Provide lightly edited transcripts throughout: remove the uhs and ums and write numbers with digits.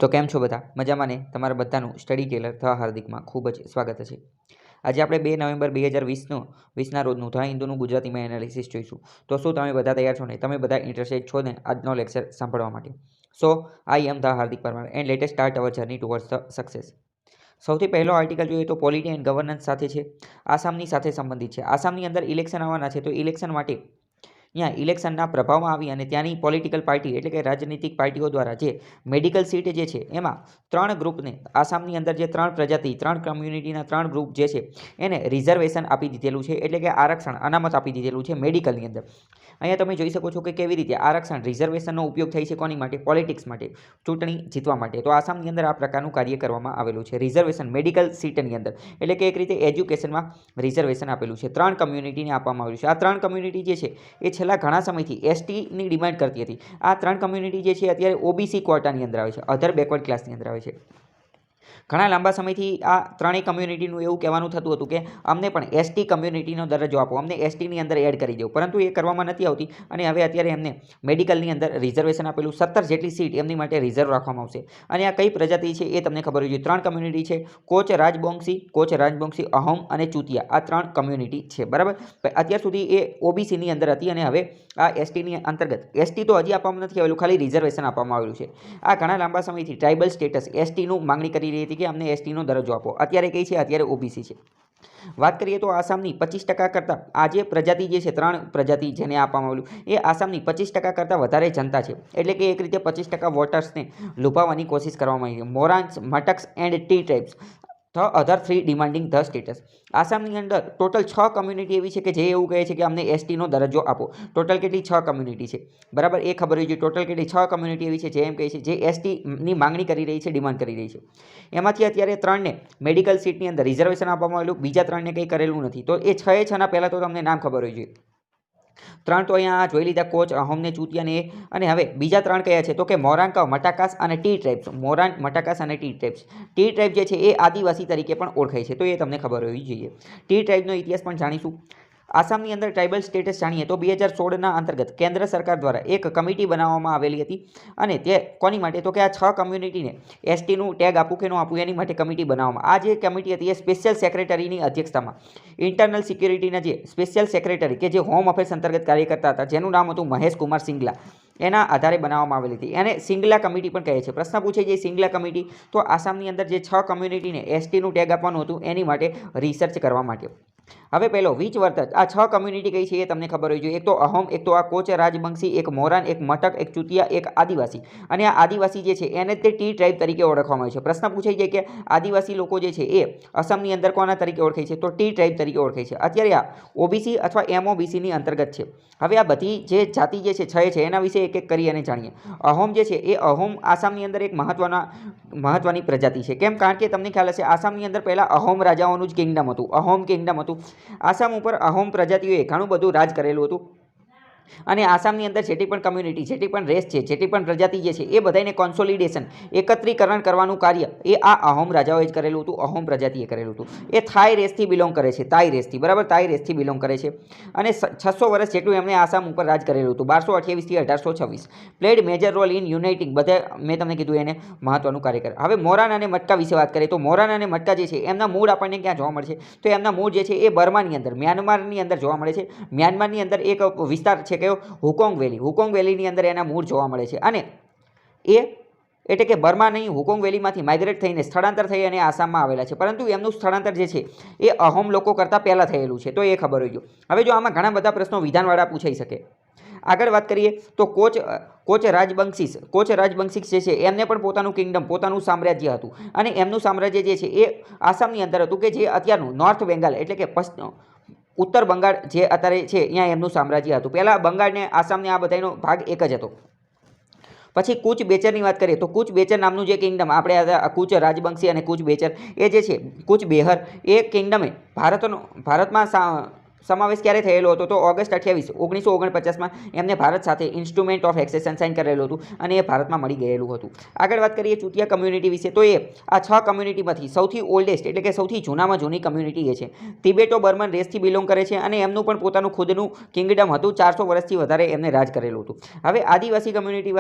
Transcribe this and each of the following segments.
તો કેમ છો બધા મજામાં ને તમારા બધાનું સ્ટડી ટેલર ધ હાર્દિકમાં ખૂબ જ સ્વાગત છે। આજે આપણે 2 નવેમ્બર 2020ના રોજનું ધ હિન્દુનું ગુજરાતીમાં એનાલિસિસ જોઈશું। તો શું તમે બધા તૈયાર છો ને? તમે બધા ઇન્ટરેસ્ટેડ છો ને આજનો લેક્ચર સાંભળવા માટે? So I am the Hardik Parmar and let's start our journey towards the success. સૌથી પહેલો આર્ટિકલ જોઈએ તો પોલિટી એન્ડ ગવર્નન્સ સાથે છે, આસામની સાથે સંબંધિત છે। આસામની અંદર ઇલેક્શન આવવાના છે, તો ઇલેક્શન માટે यहाँ इलेक्शनना प्रभावमां आवी अने त्यानी पॉलिटिकल पार्टी एटले के राजनीतिक पार्टीओ द्वारा जे मेडिकल सीट जे छे एमां 3 ग्रुपने आसामनी अंदर जे 3 प्रजाति 3 कम्युनिटीना 3 ग्रुप जे छे एने रिजर्वेशन आपी दीधेलुं छे एटले के आरक्षण अनामत आपी दीधेलुं छे मेडिकलनी अंदर। अहींया तमे जोई शको छो के केवी रीते आरक्षण रिजर्वेशननो उपयोग थाय छे कोनी माटे? पॉलिटिक्स माटे, चूंटणी जीतवा माटे। तो आसामनी अंदर आ प्रकारनुं कार्य करवामां आवेलुं छे रिजर्वेशन मेडिकल सीटनी अंदर एटले के एक रीते एज्युकेशनमां रिजर्वेशन आपेलुं छे 3 कम्युनिटीने आपवामां आवेलुं छे। आ 3 कम्युनिटी जे छे ए छेल्ला घणा समयथी एसटीनी डिमांड करती हती। आ 3 कम्युनिटी जे छे अत्यारे ओबीसी क्वोटानी अंदर आवे छे, अधर बेकवर्ड क्लासनी अंदर आवे छे। घणा लांबा समयथी आ त्रणेय कम्युनिटीनुं एवुं कहेवानुं थतुं हतुं के अमने पण एसटी कम्युनिटीनो दरजो आपो, अमने एसटीनी अंदर एड करी दो, परंतु ए करवामां नथी आवती अने हवे अत्यारे एमने मेडिकलनी अंदर रिजर्वेशन आपेलुं 17 जेटली सीट एमनी माटे रिजर्व राखवामां आवशे। अने आ कई प्रजाति छे ए तमने खबर होवी जोईए। 3 कम्युनिटी छे, कोच राजबोंगसी, अहोम अने चूतिया। आ 3 कम्युनिटी छे, बराबर। अत्यार सुधी ए ओबीसीनी अंदर हती अने हवे आ एसटीनी अंतर्गत एसटी तो हजी आपवामां नथी आवेलुं, खाली रिजर्वेशन आपवामां आवेलुं छे। आ घणा लांबा समयथी ट्राइबल स्टेटस एसटीनुं मांगणी करी रही हती के अमने एसटीनो दरजो आपो। अत्यारे कई छे? अत्यारे ओबीसी छे। बात करिए तो आसामनी 25% करता आ जे प्रजाति जे छे 3 प्रजाति जेने आपवामां आवेलुं ए आसामनी 25% करता वधारे जनता छे, एटले के एक रीते 25% वोटर्सने लुभाववानी कोशिश करवामां आवी छे। Morans, Mataks and tea tribes the other 3 demanding the status. આસામની અંદર ટોટલ 6 કમ્યુનિટી એવી છે કે જે એવું કહે છે કે અમને એસટીનો દરજ્જો આપો। ટોટલ કેટલી? 6 કમ્યુનિટી છે, બરાબર। એ ખબર હોવી જોઈએ ટોટલ કેટલી 6 કમ્યુનિટી એવી છે જે એમ કહે છે જે એસટીની માંગણી કરી રહી છે, ડિમાન્ડ કરી રહી છે। એમાંથી અત્યારે 3ને મેડિકલ સીટની અંદર રિઝર્વેશન આપવામાં આવેલું, બીજા 3ને કંઈ કરેલું નથી। તો એ 6 એ 6ના પહેલાં તો તમને નામ ખબર હોવી જોઈએ। 3 તો અહીંયા જોઈ લીધા, કોચ, અહોમને, ચૂતિયાને એ। અને હવે બીજા 3 કયા છે? તો કે મોરાન્કા, મટાકાસ અને ટી ટ્રાઇબ્સ। મોરાન, મટાકાસ અને ટી ટ્રાઇબ્સ। ટી ટ્રાઇબ જે છે એ આદિવાસી તરીકે પણ ઓળખાય છે, તો એ તમને ખબર હોવી જોઈએ। ટી ટ્રાઇબનો ઇતિહાસ પણ જાણીશું। આસામની અંદર ટ્રાઇબલ સ્ટેટસ જાણીએ તો 2016ના અંતર્ગત કેન્દ્ર સરકાર દ્વારા એક કમિટી બનાવવામાં આવેલી હતી અને તે કોની માટે? તો કે આ 6 કમ્યુનિટીને એસટીનું ટેગ આપવું કે ન આપવું એની માટે કમિટી બનાવવામાં। આ જે કમિટી હતી એ સ્પેશિયલ સેક્રેટરીની અધ્યક્ષતામાં ઇન્ટરનલ સિક્યુરિટીના જે સ્પેશિયલ સેક્રેટરી કે જે હોમ અફેર્સ અંતર્ગત કાર્ય કરતા હતા જેનું નામ હતું મહેશ કુમાર સિંગલા, એના આધારે બનાવવામાં આવેલી હતી। એને સિંગલા કમિટી પણ કહે છે। પ્રશ્ન પૂછે છે સિંગલા કમિટી તો આસામની અંદર જે 6 કમ્યુનિટીને એસટીનું ટેગ આપવાનું હતું એની માટે રિસર્ચ કરવા માટે। હવે પહેલો વીચ વર્તક આ 6 કમ્યુનિટી કઈ છે એ તમને ખબર હોવી જોઈએ। એક તો અહોમ, એક તો આ કોચ રાજબંશી, એક મોરાન, એક મટક, એક ચૂતિયા, એક આદિવાસી। અને આ આદિવાસી જે છે એને તે ટી ટ્રાઇબ તરીકે ઓળખવામાં આવે છે। પ્રશ્ન પૂછાઈ જાય કે આદિવાસી લોકો જે છે એ અસમની અંદર કોના તરીકે ઓળખાય છે? તો ટી ટ્રાઇબ તરીકે ઓળખાય છે। અત્યારે આ ઓબીસી અથવા એમઓબીસીની અંતર્ગત છે। હવે આ બધી જે જાતિ જે છે 6 છે એના વિશે એક એક કરી અને જાણીએ। અહોમ જે છે એ અહોમ આસામની અંદર એક મહત્વની પ્રજાતિ છે। કેમ? કારણ કે તમને ખ્યાલ હશે આસામની અંદર પહેલાં અહોમ રાજાઓનું જ કિંગડમ હતું, અહોમ કિંગડમ હતું। આસામ ઉપર અહોમ પ્રજાતિઓએ ઘણું બધું રાજ કરેલું હતું અને આસામની અંદર જેટલી પણ કમ્યુનિટી, જેટલી પણ રેસ છે, જેટલી પણ પ્રજાતિ જે છે એ બધાને કોન્સોલિડેશન, એકત્રીકરણ કરવાનું કાર્ય એ આ અહોમ રાજાઓએ જ કરેલું હતું, અહોમ પ્રજાતિએ કરેલું હતું। એ થાઈ રેસથી બિલોંગ કરે છે, તાઈ રેસથી, બરાબર, તાઈ રેસથી બિલોંગ કરે છે અને 600 વર્ષ જેટલું એમણે આસામ ઉપર રાજ કરેલું હતું, 1228થી 1826। Played major role in uniting, બધા મેં તમને કીધું એને મહત્વનું કાર્ય કરે। હવે મોરાન અને મટકા વિશે વાત કરીએ તો મોરાન અને મટકા જે છે એમના મૂળ આપણને ક્યાં જોવા મળે છે? તો એમના મૂળ જે છે એ બર્માની અંદર, મ્યાનમારની અંદર જોવા મળે છે। મ્યાનમારની અંદર એક વિસ્તાર છે કયો? હુકોંગ વેલી, હુકોંગ વેલીની અંદર એના મૂળ જોવા મળે છે અને એ એટલે કે બર્મા નહીં, હુકોંગ વેલીમાંથી માઇગ્રેટ થઈને સ્થળાંતર થઈ અને આસામમાં આવેલા છે, પરંતુ એમનું સ્થળાંતર જે છે એ અહોમ લોકો કરતાં પહેલાં થયેલું છે, તો એ ખબર હોય ગયું। હવે જો આમાં ઘણા બધા પ્રશ્નો વિધાનવાળા પૂછાઈ શકે। આગળ વાત કરીએ તો કોચ રાજબંશીસ જે છે એમને પણ પોતાનું કિંગડમ, પોતાનું સામ્રાજ્ય હતું અને એમનું સામ્રાજ્ય જે છે એ આસામની અંદર હતું કે જે અત્યારનું નોર્થ બેંગાલ એટલે કે ઉત્તર બંગાળ જે અત્યારે છે ત્યાં એમનું સામ્રાજ્ય હતું। પહેલાં બંગાળને આસામને આ બધાનો ભાગ એક જ હતો। પછી કૂચ બેચરની વાત કરીએ તો કૂચ બેચર નામનું જે કિંગડમ, આપણે કૂચ રાજબંશી અને કૂચ બેચર એ જે છે કૂચ બેહર એ કિંગડમે ભારતમાં સમાવેશ ક્યારે થયેલો હતો? તો ઓગસ્ટ 28, 1949માં એમને ભારત સાથે ઇન્સ્ટ્રુમેન્ટ ઓફ એક્સેશન સાઇન કરેલું હતું અને એ ભારતમાં મળી ગયેલું હતું. આગળ વાત કરીએ ચૂતિયા કમ્યુનિટી વિશે, તો એ આ 6 કમ્યુનિટીમાંથી સૌથી ઓલ્ડેસ્ટ એટલે કે સૌથી જૂનામાં જૂની કમ્યુનિટી એ છે. તિબેટો બર્મન રેસથી બિલોંગ કરે છે અને એમનું પણ પોતાનું ખુદનું કિંગડમ હતું. 400 વર્ષથી વધારે એમને રાજ કરેલું હતું. હવે આદિવાસી કમ્યુનિટી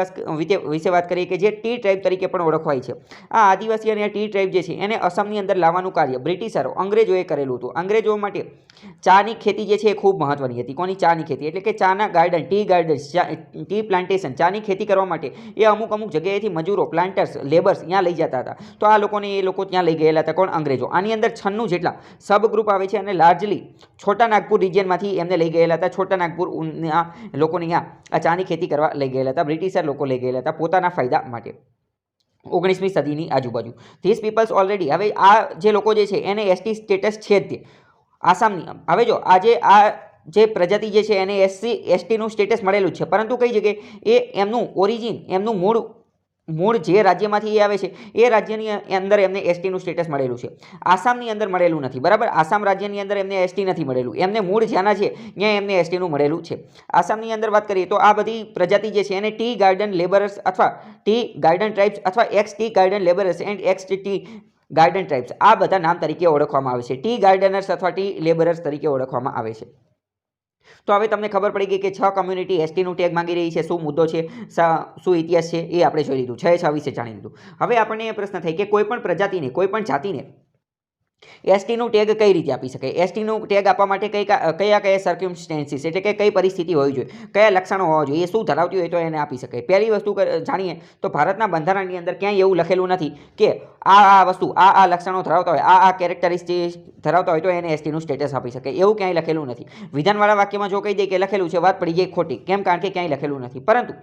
વિશે વાત કરીએ કે જે ટી ટ્રાઇબ તરીકે પણ ઓળખવાય છે. આ આદિવાસી અને ટી ટ્રાઇબ જે છે એને અસમની અંદર લાવવાનું કાર્ય બ્રિટિશરો અંગ્રેજોએ કરેલું હતું. અંગ્રેજો માટે ચાની ખેતી જે છે એ ખૂબ મહત્વની હતી. કોની? ચાની ખેતી. એટલે કે ચાના garden, T gardens, T plantation, ચાની ખેતી કરવા માટે એ અમુક જગ્યાએથી મજૂરો, પ્લાન્ટર્સ, લેબર્સ ત્યાં લઈ જતા હતા. તો આ એ લોકો ત્યાં લઈ ગયેલા હતા. કોણ? અંગ્રેજો. આની અંદર 96 જેટલા સબ ગ્રુપ આવે છે અને લાર્જલી છોટા નાગપુર રિજિયનમાંથી એમને લઈ ગયેલા હતા. છોટા નાગપુર લોકોને અહીંયા આ ચાની ખેતી કરવા લઈ ગયેલા હતા. બ્રિટિશર લોકો લઈ ગયેલા હતા પોતાના ફાયદા માટે. 19મી સદીની આજુબાજુ. ધીસ પીપલ્સ ઓલરેડી, હવે આ જે લોકો જે છે એને એસટી સ્ટેટસ છે જ તે આસામની. હવે જો આજે આ જે પ્રજાતિ જે છે એને એસટીનું સ્ટેટસ મળેલું છે, પરંતુ કઈ જગ્યાએ એ એમનું ઓરિજિન, એમનું મૂળ જે રાજ્યમાંથી એ આવે છે એ રાજ્યની અંદર એમને એસટીનું સ્ટેટસ મળેલું છે. આસામની અંદર મળેલું નથી. બરાબર? આસામ રાજ્યની અંદર એમને એસટી નથી મળેલું. એમને મૂળ જ્યાંના છે ત્યાં એમને એસટીનું મળેલું છે. આસામની અંદર વાત કરીએ તો આ બધી પ્રજાતિ જે છે એને ટી ગાર્ડન લેબરર્સ અથવા ટી ગાર્ડન ટ્રાઇબ્સ અથવા x tea garden labourers and x tea garden tribes આ બધા નામ તરીકે ઓળખવામાં આવે છે. ટી ગાર્ડનર્સ અથવા ટી લેબરર્સ તરીકે ઓળખવામાં આવે છે. તો હવે તમને ખબર પડી ગઈ કે 6 કમ્યુનિટી એસટીનું ટેગ માંગી રહી છે. શું મુદ્દો છે, શું ઇતિહાસ છે એ આપણે જોઈ લીધું. 6 વિશે જાણી લીધું. હવે આપણને એ પ્રશ્ન થાય કે કોઈ પણ પ્રજાતિને, કોઈ પણ જાતિને એસટીનું ટેગ કઈ રીતે આપી શકાય? એસટીનું ટેગ આપવા માટે કયા સર્ક્યુમસ્ટેન્સીસ એટલે કે કઈ પરિસ્થિતિ હોવી જોઈએ, કયા લક્ષણો હોવા જોઈએ, એ શું ધરાવતી હોય તો એને આપી શકાય? પહેલી વસ્તુ જાણીએ તો ભારતના બંધારણની અંદર ક્યાંય એવું લખેલું નથી કે આ વસ્તુ આ લક્ષણો ધરાવતા હોય, આ કેરેક્ટરિસ્ટિક્સ ધરાવતા હોય તો એને એસટીનું સ્ટેટસ આપી શકે. એવું ક્યાંય લખેલું નથી. વિધાનવાળા વાક્યમાં જો કહી દે કે લખેલું છે, વાત પડી જાય ખોટી. કેમ? કારણ કે ક્યાંય લખેલું નથી. પરંતુ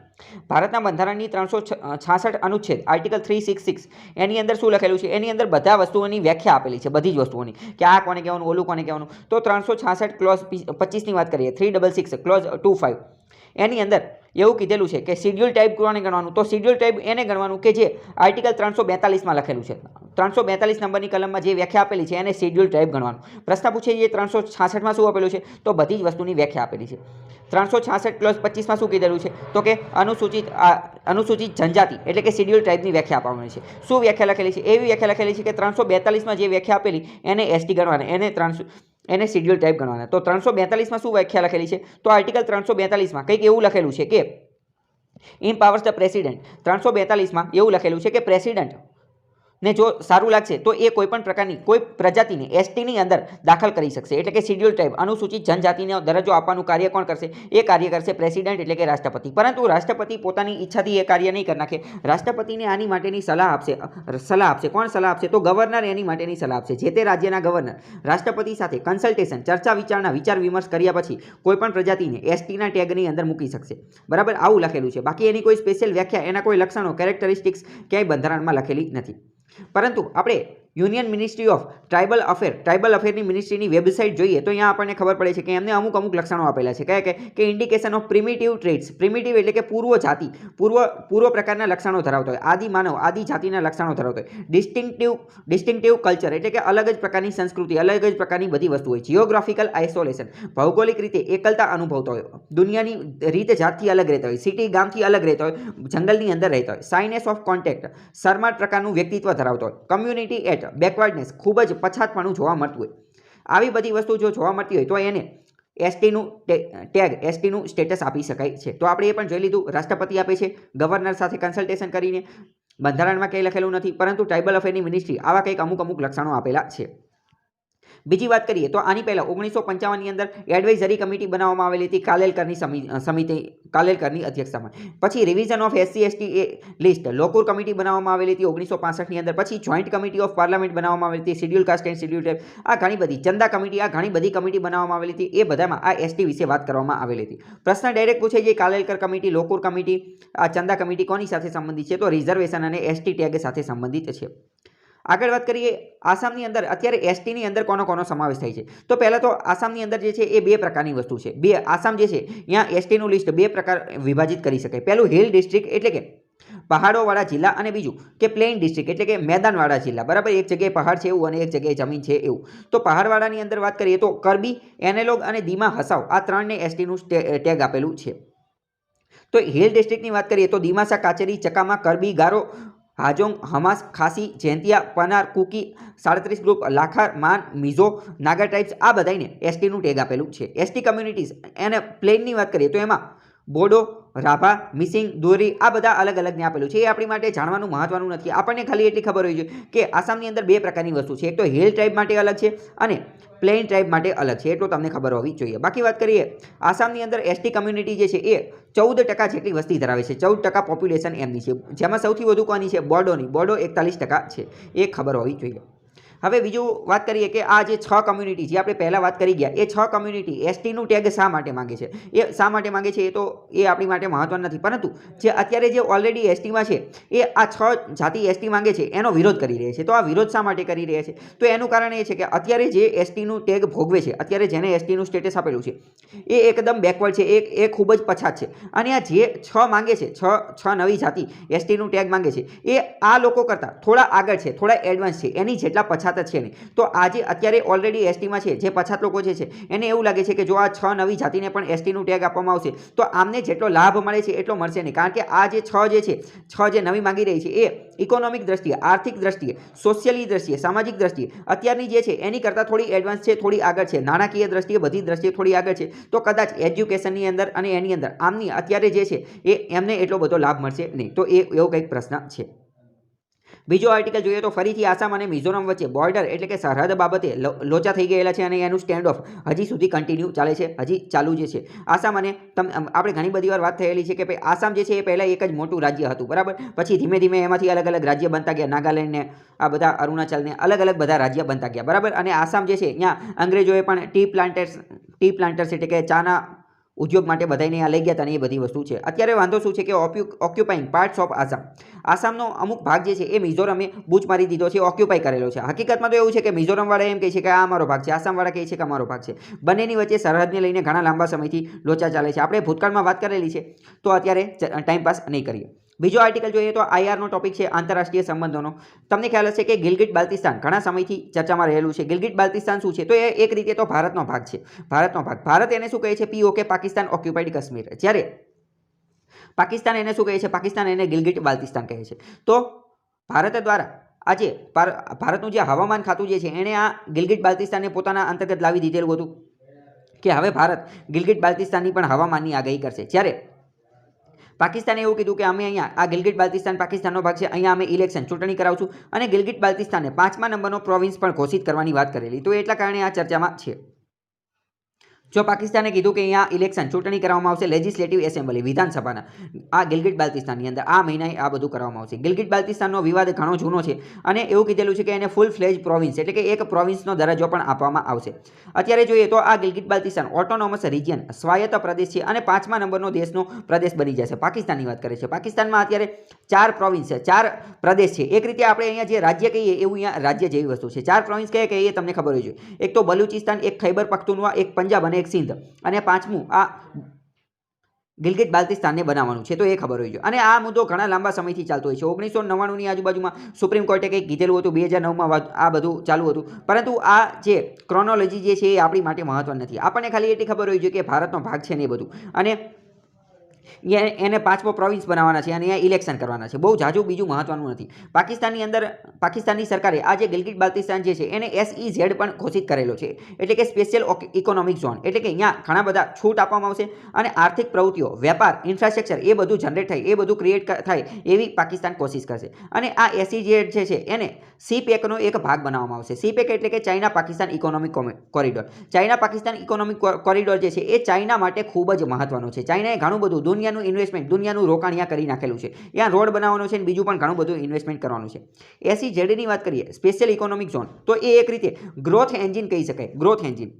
ભારતના બંધારણની 366 અનુચ્છેદ આર્ટિકલ 366 એની અંદર શું લખેલું છે? એની અંદર બધા વસ્તુઓની વ્યાખ્યા આપેલી છે, બધી જ વસ્તુઓની, કે આ કોને કહેવાનું, ઓલું કોને કહેવાનું. તો 366 ક્લોઝ 25ની વાત કરીએ, 366 ક્લોઝ 25 એની અંદર એવું કીધેલું છે કે શિડ્યુલ ટાઈપ કોને ગણવાનું? તો શિડ્યુલ ટાઈપ એને ગણવાનું કે જે આર્ટિકલ 342માં લખેલું છે. 342 નંબરની કલમમાં જે વ્યાખ્યા આપેલી છે એને શિડ્યુલ ટાઈપ ગણવાનું. પ્રશ્ન પૂછે છે 366માં શું આપેલું છે? તો બધી જ વસ્તુની વ્યાખ્યા આપેલી છે. 366 ક્લોઝ 25માં શું કીધેલું છે? તો કે અનુસૂચિત જનજાતિ એટલે કે શિડ્યુલ ટાઈપની વ્યાખ્યા આપવાની છે. શું વ્યાખ્યા લખેલી છે? એવી વ્યાખ્યા લખેલી છે કે 342માં જે વ્યાખ્યા આપેલી એને એસટી ગણવાના, એને શિડ્યુલ ટાઈપ ગણવાના. તો 342માં શું વ્યાખ્યા લખેલી છે? તો આર્ટિકલ 342માં કંઈક એવું લખેલું છે કે ઇમ્પાવર્સ ધ પ્રેસિડેન્ટ. 342માં એવું લખેલું છે કે પ્રેસિડેન્ટ ને જો સારું લાગશે તો એ કોઈ પણ પ્રકારની કોઈ પ્રજાતિને એસટીની અંદર દાખલ કરી શકશે. એટલે કે શિડ્યુલ ટાઈપ અનુસૂચિત જનજાતિને દરજ્જો આપવાનું કાર્ય કોણ કરશે? એ કાર્ય કરશે પ્રેસિડેન્ટ એટલે કે રાષ્ટ્રપતિ. પરંતુ રાષ્ટ્રપતિ પોતાની ઈચ્છાથી એ કાર્ય નહીં કરી નાખે. રાષ્ટ્રપતિને આની માટેની સલાહ આપશે. કોણ સલાહ આપશે? તો ગવર્નર એની માટેની સલાહ આપશે. જે તે રાજ્યના ગવર્નર રાષ્ટ્રપતિ સાથે કન્સલ્ટેશન, ચર્ચા વિચારણા, વિચાર વિમર્શ કર્યા પછી કોઈ પણ પ્રજાતિને એસટીના ટેગની અંદર મૂકી શકશે. બરાબર? આવું લખેલું છે. બાકી એની કોઈ સ્પેશિયલ વ્યાખ્યા, એના કોઈ લક્ષણો, કેરેક્ટરિસ્ટિક્સ ક્યાંય બંધારણમાં લખેલી નથી. પરંતુ આપણે યુનિયન મિનિસ્ટ્રી ઓફ ટ્રાઇબલ અફેરની મિનિસ્ટ્રીની વેબસાઇટ જોઈએ તો અહીંયા આપણને ખબર પડે છે કે એમને અમુક લક્ષણો આપેલા છે. કયા કે indication of primitive traits. Primitive એટલે કે પૂર્વ જાતિ, પૂર્વ પ્રકારના લક્ષણો ધરાવતા હોય. આદિ માનવ, આદિ જાતિના લક્ષણો ધરાવતા હોય. ડિસ્ટિંક્ટિવ કલ્ચર એટલે કે અલગ જ પ્રકારની સંસ્કૃતિ, અલગ જ પ્રકારની બધી વસ્તુ હોય. જિયોગ્રાફિકલ આઇસોલેશન, ભૌગોલિક રીતે એકલતા અનુભવતા હોય. દુનિયાની રીત જાતથી અલગ રહેતા હોય. સિટી ગામથી અલગ રહેતા હોય. જંગલની અંદર રહેતા હોય. સાઇનેસ ઓફ કોન્ટેક્ટ, શરમાળ પ્રકારનું વ્યક્તિત્વ ધરાવતો હોય. કમ્યુનિટી એટ બેકવર્ડનેસ, ખૂબ જ પછાતપણું જોવા મળતું હોય. આવી બધી વસ્તુ જો જોવા મળતી હોય તો એને એસટીનું ટેગ, એસટીનું સ્ટેટસ આપી શકાય છે. તો આપણે એ પણ જોઈ લીધું. રાષ્ટ્રપતિ આપે છે ગવર્નર સાથે કન્સલ્ટેશન કરીને. બંધારણમાં કંઈ લખેલું નથી, પરંતુ ટ્રાઇબલ અફેરની મિનિસ્ટ્રી આવા કંઈક અમુક લક્ષણો આપેલા છે. બીજી વાત કરીએ તો આની પહેલાં 1955ની અંદર એડવાઇઝરી કમિટી બનાવવામાં આવેલી હતી કાલેલકરની સમિતિ, કાલેલકરની અધ્યક્ષતામાં. પછી revision of SC ST list, Lokur committee બનાવવામાં આવેલી હતી 1965ની અંદર. પછી જોઈન્ટ કમિટી ઓફ પાર્લામેન્ટ બનાવવામાં આવેલી હતી. Schedule cast and schedule tribe, આ ઘણી બધી ચંદા કમિટી, આ ઘણી બધી કમિટી બનાવવામાં આવેલી હતી. એ બધામાં આ એસટી વિશે વાત કરવામાં આવેલી હતી. પ્રશ્ન ડાયરેક્ટ પૂછે છે કાલેલકર કમિટી, લોકુર કમિટી, આ ચંદા કમિટી કોની સાથે સંબંધિત છે? તો રિઝર્વેશન અને એસટી ટેગ સાથે સંબંધિત છે. આગળ વાત કરીએ આસામની અંદર અત્યારે એસટીની અંદર કોનો સમાવેશ થાય છે? તો પહેલાં તો આસામની અંદર જે છે એ બે પ્રકારની વસ્તુ છે. આસામ જે છે ત્યાં એસટીનું લિસ્ટ બે પ્રકાર વિભાજિત કરી શકાય. પહેલું હિલ ડિસ્ટ્રિક્ટ એટલે કે પહાડોવાળા જિલ્લા અને બીજું કે પ્લેન ડિસ્ટ્રિક્ટ એટલે કે મેદાનવાળા જિલ્લા, બરાબર. એક જગ્યાએ પહાડ છે એવું અને એક જગ્યાએ જમીન છે એવું. તો પહાડવાળાની અંદર વાત કરીએ તો કરબી, એનેલોગ અને દીમા હસાવ આ ત્રણને એસટીનું ટેગ આપેલું છે. તો હિલ ડિસ્ટ્રિક્ટની વાત કરીએ તો દીમાસા, કાચેરી, ચકામા, કરબી, ગારો, હાજોંગ, હમાસ, ખાસી, જેન્તિયા, પનાર, કુકી, 37 ગ્રુપ, લાખાર, માન, મિઝો, નાગા ટ્રાઇબ્સ આ બધાને એસટીનું ટેગ આપેલું છે. એસટી કમ્યુનિટીઝ અને પ્લેનની વાત કરીએ તો એમાં બોડો, રાભા, મિસિંગ, દોરી આ બધા અલગ અલગને આપેલું છે. એ આપણી માટે જાણવાનું મહત્વનું નથી. આપણને ખાલી એટલી ખબર હોવી જોઈએ કે આસામની અંદર બે પ્રકારની વસ્તુ છે. એક તો હિલ ટ્રાઇબ માટે અલગ છે અને પ્લેન ટ્રાઇબ માટે અલગ છે. એટલું તમને ખબર હોવી જોઈએ. બાકી વાત કરીએ આસામની અંદર એસટી કમ્યુનિટી જે છે એ 14% જેટલી વસ્તી ધરાવે છે. 14% પોપ્યુલેશન એમની છે. જેમાં સૌથી વધુ કોની છે? બોડોની. બોડો 41% છે. એ ખબર હોવી જોઈએ. હવે બીજું વાત કરીએ કે આ જે 6 કમ્યુનિટી જે આપણે પહેલાં વાત કરી ગયા એ 6 કમ્યુનિટી એસટીનું ટેગ શા માટે માંગે છે? એ શા માટે માંગે છે એ આપણી માટે મહત્વનું નથી. પરંતુ જે અત્યારે જે ઓલરેડી એસટીમાં છે એ આ 6 જાતિ એસટી માંગે છે એનો વિરોધ કરી રહ્યા છે. તો આ વિરોધ શા માટે કરી રહ્યા છે? તો એનું કારણ એ છે કે અત્યારે જે એસટીનું ટેગ ભોગવે છે, અત્યારે જેને એસટીનું સ્ટેટસ આપેલું છે એ એકદમ બેકવર્ડ છે, એ ખૂબ જ પછાત છે. અને આ જે 6 માંગે છે, 6 નવી જાતિ એસટીનું ટેગ માંગે છે એ આ લોકો કરતાં થોડા આગળ છે, થોડા એડવાન્સ છે, એની જેટલા પછાત જ છે નહીં. તો આજે અત્યારે ઓલરેડી એસટીમાં છે જે પછાત લોકો જે છે એને એવું લાગે છે કે જો આ 6 નવી જાતિને પણ એસટીનું ટેગ આપવામાં આવશે તો આમને જેટલો લાભ મળે છે એટલો મળશે નહીં. કારણ કે આ જે 6 જે છે, 6 જે નવી માંગી રહી છે એ ઇકોનોમિક દ્રષ્ટિએ, આર્થિક દ્રષ્ટિએ, સોશિયલી દ્રષ્ટિએ, સામાજિક દ્રષ્ટિએ અત્યારની જે છે એની કરતાં થોડી એડવાન્સ છે, થોડી આગળ છે, નાણાકીય દ્રષ્ટિએ, બધી દ્રષ્ટિએ થોડી આગળ છે. તો કદાચ એજ્યુકેશનની અંદર અને એની અંદર આમની અત્યારે જે છે એ એમને એટલો બધો લાભ મળશે નહીં. તો એવો કંઈક પ્રશ્ન છે. બીજો આર્ટિકલ જોઈએ તો ફરીથી આસામ અને મિઝોરમ વચ્ચે બોર્ડર એટલે કે સરહદ બાબતે લોચા થઈ ગયેલા છે અને એનું સ્ટેન્ડ ઓફ હજી સુધી કન્ટિન્યુ ચાલે છે, હજી ચાલુ જે છે. આસામ અને આપણે ઘણી બધી વાર વાત થયેલી છે કે ભાઈ આસામ જે છે એ પહેલાં એક જ મોટું રાજ્ય હતું, બરાબર. પછી ધીમે ધીમે એમાંથી અલગ અલગ રાજ્ય બનતા ગયા. નાગાલેન્ડને આ બધા અરુણાચલને અલગ અલગ બધા રાજ્ય બનતા ગયા, બરાબર. અને આસામ જે છે ત્યાં અંગ્રેજોએ પણ ટી પ્લાન્ટર્સ એટલે કે ચાના ઉદ્યોગ માટે બધાને આ લઈ ગયા હતા અને એ બધી વસ્તુ છે. અત્યારે વાંધો શું છે કે ઓક્યુપાઈંગ પાર્ટ્સ ઓફ આસામ, આસામનો અમુક ભાગ જે છે એ મિઝોરમે બૂચ મારી દીધો છે, ઓક્યુપાઈ કરેલો છે. હકીકતમાં તો એવું છે કે મિઝોરમવાળા એમ કહે છે કે આ અમારો ભાગ છે, આસામવાળા કહે છે કે અમારો ભાગ છે. બંનેની વચ્ચે સરહદને લઈને ઘણા લાંબા સમયથી લોચા ચાલે છે. આપણે ભૂતકાળમાં વાત કરેલી છે તો અત્યારે ટાઈમ પાસ નહીં કરીએ. બીજો આર્ટિકલ જોઈએ તો આઈઆરનો ટોપિક છે આંતરરાષ્ટ્રીય સંબંધોનો. તમને ખ્યાલ હશે કે ગિલગિટ બાલ્તિસ્તાન ઘણા સમયથી ચર્ચામાં રહેલું છે. ગિલગિટ બાલ્તિસ્તાન શું છે? તો એ એક રીતે તો ભારતનો ભાગ છે. ભારતનો ભાગ. ભારત એને શું કહે છે? PoK, Pakistan occupied Kashmir. જ્યારે પાકિસ્તાન એને શું કહે છે? પાકિસ્તાન એને ગિલગિટ બાલ્તિસ્તાન કહે છે. તો ભારત દ્વારા આજે ભારતનું જે હવામાન ખાતું જે છે એણે આ ગિલગિટ બાલ્તિસ્તાનને પોતાના અંતર્ગત લાવી દીધેલું હતું કે હવે ભારત ગિલગિટ બાલ્તિસ્તાનની પણ હવામાનની આગાહી કરશે. જ્યારે પાકિસ્તાને એવું કીધું કે અમે અહીંયા આ ગિલગિટ બાલ્તિસ્તાન પાકિસ્તાનનો ભાગ છે, અહીંયા અમે ઇલેક્શન ચૂંટણી કરાવશું અને ગિલગિટ બાલ્તિસ્તાનને 5મા નંબરનો પ્રોવિન્સ પણ ઘોષિત કરવાની વાત કરેલી. તો એટલા કારણે આ ચર્ચામાં છે. જો પાકિસ્તાને કીધું કે અહીંયા ઇલેક્શન ચૂંટણી કરવામાં આવશે, લેજિસ્લેટિવ એસેમ્બલી વિધાનસભાના આ ગિલગિટ બાલ્તિસ્તાનની અંદર આ મહિનાએ આ બધું કરવામાં આવશે. ગિલગિટ બાલ્તિસ્તાનનો વિવાદ ઘણો જૂનો છે અને એવું કીધેલું છે કે એને ફૂલ ફ્લેજ પ્રોવિન્સ એટલે કે એક પ્રોવિન્સનો દરજ્જો પણ આપવામાં આવશે. અત્યારે જોઈએ તો આ ગિલગિટ બાલ્તિસ્તાન ઓટોનોમસ રિજિયન સ્વાયત્ત પ્રદેશ છે અને 5મા નંબરનો દેશનો પ્રદેશ બની જશે. પાકિસ્તાનની વાત કરે છે. પાકિસ્તાનમાં અત્યારે 4 પ્રોવિન્સ છે, 4 પ્રદેશ છે. એક રીતે આપણે અહીંયા જે રાજ્ય કહીએ એવું અહીંયા રાજ્ય જેવી વસ્તુ છે. 4 પ્રોવિન્સ કહીએ કે એ તમને ખબર હોવી જોઈએ. એક તો બલુચિસ્તાન, એક ખૈબર પખ્તુનવા, એક પંજાબ અને એક સિંધ અને 5મું આ ગિલગિટ બાલ્તિસ્તાનને બનાવવાનું છે. તો એ ખબર હોવી જોઈએ. અને આ મુદ્દો ઘણા લાંબા સમયથી ચાલતો હોય છે. 1999ની આજુબાજુમાં સુપ્રીમ કોર્ટે કંઈક કીધેલું હતું, 2009માં આ બધું ચાલુ હતું. પરંતુ આ જે ક્રોનોલોજી જે છે એ આપણી માટે મહત્વની નથી. આપણને ખાલી એટલી ખબર હોવી જોઈએ કે ભારતનો ભાગ છે ને એ બધું. અને એને 5મો પ્રોવિન્સ બનાવવાના છે અને અહીંયા ઇલેક્શન કરવાના છે. બહુ જાજુ બીજું મહત્વનું નથી. પાકિસ્તાનની અંદર પાકિસ્તાનની સરકારે આ જે ગિલગિટ બાલ્તિસ્તાન જે છે એને SEZ પણ ઘોષિત કરેલો છે. એટલે કે સ્પેશિયલ ઇકોનોમિક ઝોન. એટલે કે અહીંયા ઘણા બધા છૂટ આપવામાં આવશે અને આર્થિક પ્રવૃત્તિઓ, વેપાર, ઇન્ફ્રાસ્ટ્રક્ચર એ બધું જનરેટ થાય, એ બધું ક્રિએટ થાય એવી પાકિસ્તાન કોશિશ કરશે. અને આ SEZ જે છે એને CPECનો એક ભાગ બનાવવામાં આવશે. CPEC એટલે કે China Pakistan economic corridor. China Pakistan economic corridor જે છે એ ચાઇના માટે ખૂબ જ મહત્વનો છે. ચાઇનાએ ઘણું બધું દુનિયાનું ઇન્વેસ્ટમેન્ટ, દુનિયાનું રોકાણ અહીંયા કરી નાખેલું છે. ત્યાં રોડ બનાવવાનો છે અને બીજું પણ ઘણું બધું ઇન્વેસ્ટમેન્ટ કરવાનું છે. SEZની વાત કરીએ, સ્પેશિયલ ઇકોનોમિક ઝોન, તો એ એક રીતે ગ્રોથ એન્જિન કહી શકાય. Growth engine.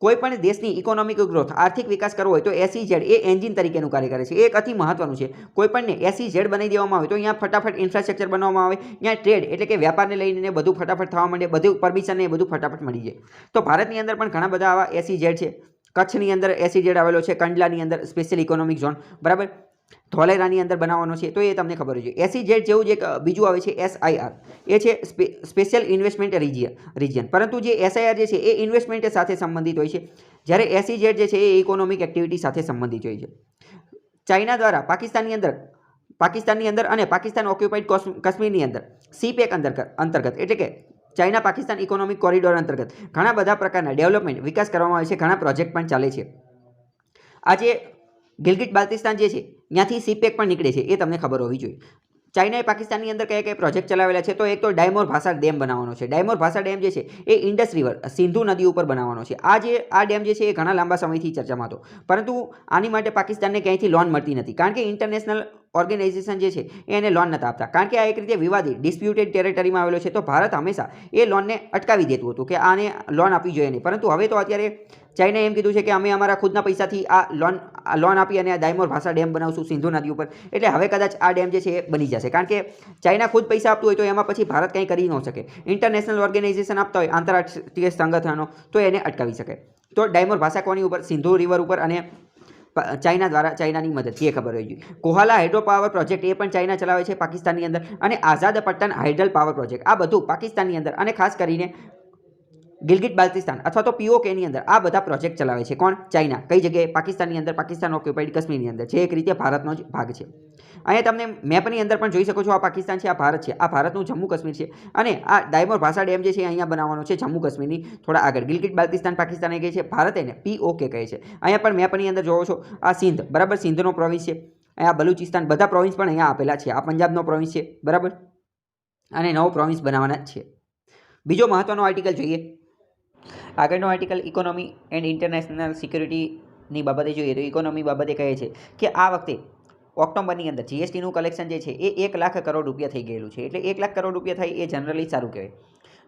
કોઈ પણ દેશની ઇકોનોમિક ગ્રોથ, આર્થિક વિકાસ કરવો હોય તો SEZ એ એન્જિન તરીકેનું કાર્ય કરે છે. એ એક અતિ મહત્વનું છે. કોઈ પણને SEZ બનાવી દેવામાં આવે તો અહીંયા ફટાફટ ઇન્ફ્રાસ્ટ્રક્ચર બનાવવામાં આવે, અહીંયા ટ્રેડ એટલે કે વેપારને લઈને બધું ફટાફટ થવા માંડે, બધું પરમિશન ને બધું ફટાફટ મળી જાય. તો ભારતની અંદર પણ ઘણા બધા આવા SEZ છે. કચ્છની અંદર SEZ આવેલો છે, કંડલાની અંદર સ્પેશિયલ ઇકોનોમિક ઝોન, બરાબર. ધોલેરાની અંદર બનાવવાનો છે, તો એ તમને ખબર હોય છે. SEZ જેવું જ એક બીજું આવે છે SIR, એ છે સ્પેશિયલ ઇન્વેસ્ટમેન્ટ રિજિયન. પરંતુ જે SIR જે છે એ ઇન્વેસ્ટમેન્ટ સાથે સંબંધિત હોય છે, જ્યારે SEZ જે છે એ ઇકોનોમિક એક્ટિવિટી સાથે સંબંધિત હોય છે. ચાઇના દ્વારા પાકિસ્તાનની અંદર અને પાકિસ્તાન ઓક્યુપાઈડ કાશ્મીરની અંદર CPEC અંતર્ગત એટલે કે ચાઇના પાકિસ્તાન ઇકોનોમિક કોરિડોર અંતર્ગત ઘણા બધા પ્રકારના ડેવલપમેન્ટ વિકાસ કરવામાં આવે છે, ઘણા પ્રોજેક્ટ પણ ચાલે છે. આજે ગિલગિટ બાલ્ટિસ્તાન જે છે ત્યાંથી CPEC પણ નીકળે છે, એ તમને ખબર હોવી જોઈએ. ચાઇનાએ પાકિસ્તાનની અંદર કયા કયા પ્રોજેક્ટ ચલાવેલા છે, તો એક તો ડાયમોર ભાષા ડેમ બનાવવાનો છે. ડાયમોર ભાષા ડેમ જે છે એ ઇન્ડસ રિવર સિંધુ નદી ઉપર બનાવવાનો છે. આ ડેમ જે છે એ ઘણા લાંબા સમયથી ચર્ચામાં હતો, પરંતુ આની માટે પાકિસ્તાનને ક્યાંયથી લોન મળતી નથી, કારણ કે ઇન્ટરનેશનલ ઓર્ગેનાઇઝેશન જે છે એને લોન નથી આપતા, કારણ કે આ એક રીતે વિવાદિત ડિસ્પ્યુટેડ ટેરેટરીમાં આવેલો છે. તો ભારત હંમેશા એ લોનને અટકાવી દેતું હતું કે આને લોન આપવી જોઈએ નહીં, પરંતુ હવે તો અત્યારે ચાઇનાએ એમ કીધું છે કે અમે અમારા ખુદના પૈસાથી આ લોન આપી અને આ ડાયમોર ભાષા ડેમ બનાવશું સિંધુ નદી ઉપર. એટલે હવે કદાચ આ ડેમ જે છે એ બની જશે, કારણ કે ચાઇના ખુદ પૈસા આપતું હોય તો એમાં પછી ભારત કંઈ કરી ન શકે. ઇન્ટરનેશનલ ઓર્ગેનાઇઝેશન આપતા હોય આંતરરાષ્ટ્રીય સંગઠનો, તો એને અટકાવી શકે. તો ડાયમોર ભાષા કોની ઉપર? સિંધુ રિવર ઉપર, અને ચાઇના દ્વારા, ચાઇનાની મદદથી, એ ખબર હોય જોઈએ. કોહાલા હાઇડ્રો પાવર પ્રોજેક્ટ એ પણ ચાઇના ચલાવે છે પાકિસ્તાનની અંદર, અને આઝાદ પટ્ટન હાઇડલ પાવર પ્રોજેક્ટ, આ બધું પાકિસ્તાનની અંદર અને ખાસ કરીને ગિલગિટ બાલ્ટિસ્તાન અથવા તો POKની અંદર આ બધા પ્રોજેક્ટ ચલાવે છે. કોણ? ચાઇના. કઈ જગ્યાએ? પાકિસ્તાનની અંદર, પાકિસ્તાન ઓક્યુપાઈડ કાશ્મીરની અંદર, જે એક રીતે ભારતનો જ ભાગ છે. અહીંયા તમે મેપની અંદર પણ જોઈ શકો છો, આ પાકિસ્તાન છે, આ ભારત છે, આ ભારતનું જમ્મુ કાશ્મીર છે, અને આ ડાયમોર ભાષા ડેમ જે છે અહીંયા બનાવવાનો છે જમ્મુ કાશ્મીરની થોડા આગળ. ગિલગિટ બાલ્ટિસ્તાન પાકિસ્તાને કહે છે, ભારત એને POK કહે છે. અહીંયા પણ મેપની અંદર જોવો છો, આ સિંધ, બરાબર, સિંધનો પ્રોવિન્સ છે. અહીંયા બલુચિસ્તાન, બધા પ્રોવિન્સ પણ અહીંયા આપેલા છે. આ પંજાબનો પ્રોવિન્સ છે, બરાબર, અને નવો પ્રોવિન્સ બનાવવાના છે. બીજો મહત્વનો આર્ટિકલ જોઈએ. આગળનો આર્ટિકલ ઇકોનોમી એન્ડ ઇન્ટરનેશનલ સિક્યુરિટીની બાબતે જોઈએ તો ઇકોનોમી બાબતે કહે છે કે આ વખતે ઓક્ટોબરની અંદર GSTનું કલેક્શન જે છે એ 1 લાખ કરોડ રૂપિયા થઈ ગયેલું છે. એટલે 1 લાખ કરોડ રૂપિયા થાય એ જનરલી સારું કહેવાય.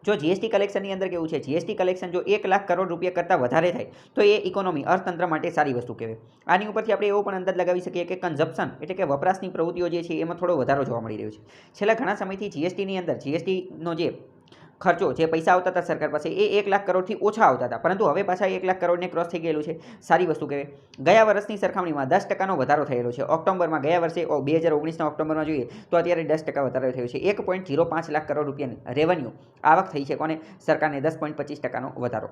જો GST કલેક્શનની અંદર કેવું છે, GST કલેક્શન જો 1 લાખ કરોડ રૂપિયા કરતાં વધારે થાય તો એ ઇકોનોમી, અર્થતંત્ર માટે સારી વસ્તુ કહેવાય. આની ઉપરથી આપણે એવો પણ અંદાજ લગાવી શકીએ કે કન્ઝપ્શન એટલે કે વપરાશની પ્રવૃત્તિઓ જે છે એમાં થોડો વધારો જોવા મળી રહ્યો છે. છેલ્લા ઘણા સમયથી GSTની અંદર GSTનો જે ખર્ચો, જે પૈસા આવતા હતા સરકાર પાસે, એ 1 લાખ કરોડથી ઓછા આવતા હતા, પરંતુ હવે પાછા 1 લાખ કરોડને ક્રોસ થઈ ગયેલું છે. સારી વસ્તુ કહેવાય. ગયા વર્ષની સરખામણીમાં 10% વધારો થયેલો છે. ઓક્ટોબરમાં, ગયા વર્ષે 2019ના ઓક્ટોબરમાં જોઈએ તો અત્યારે 10% વધારો થયો છે. 1.05 લાખ કરોડ રૂપિયાની રેવન્યુ આવક થઈ છે. કોને? સરકારને. 10.25%નો વધારો.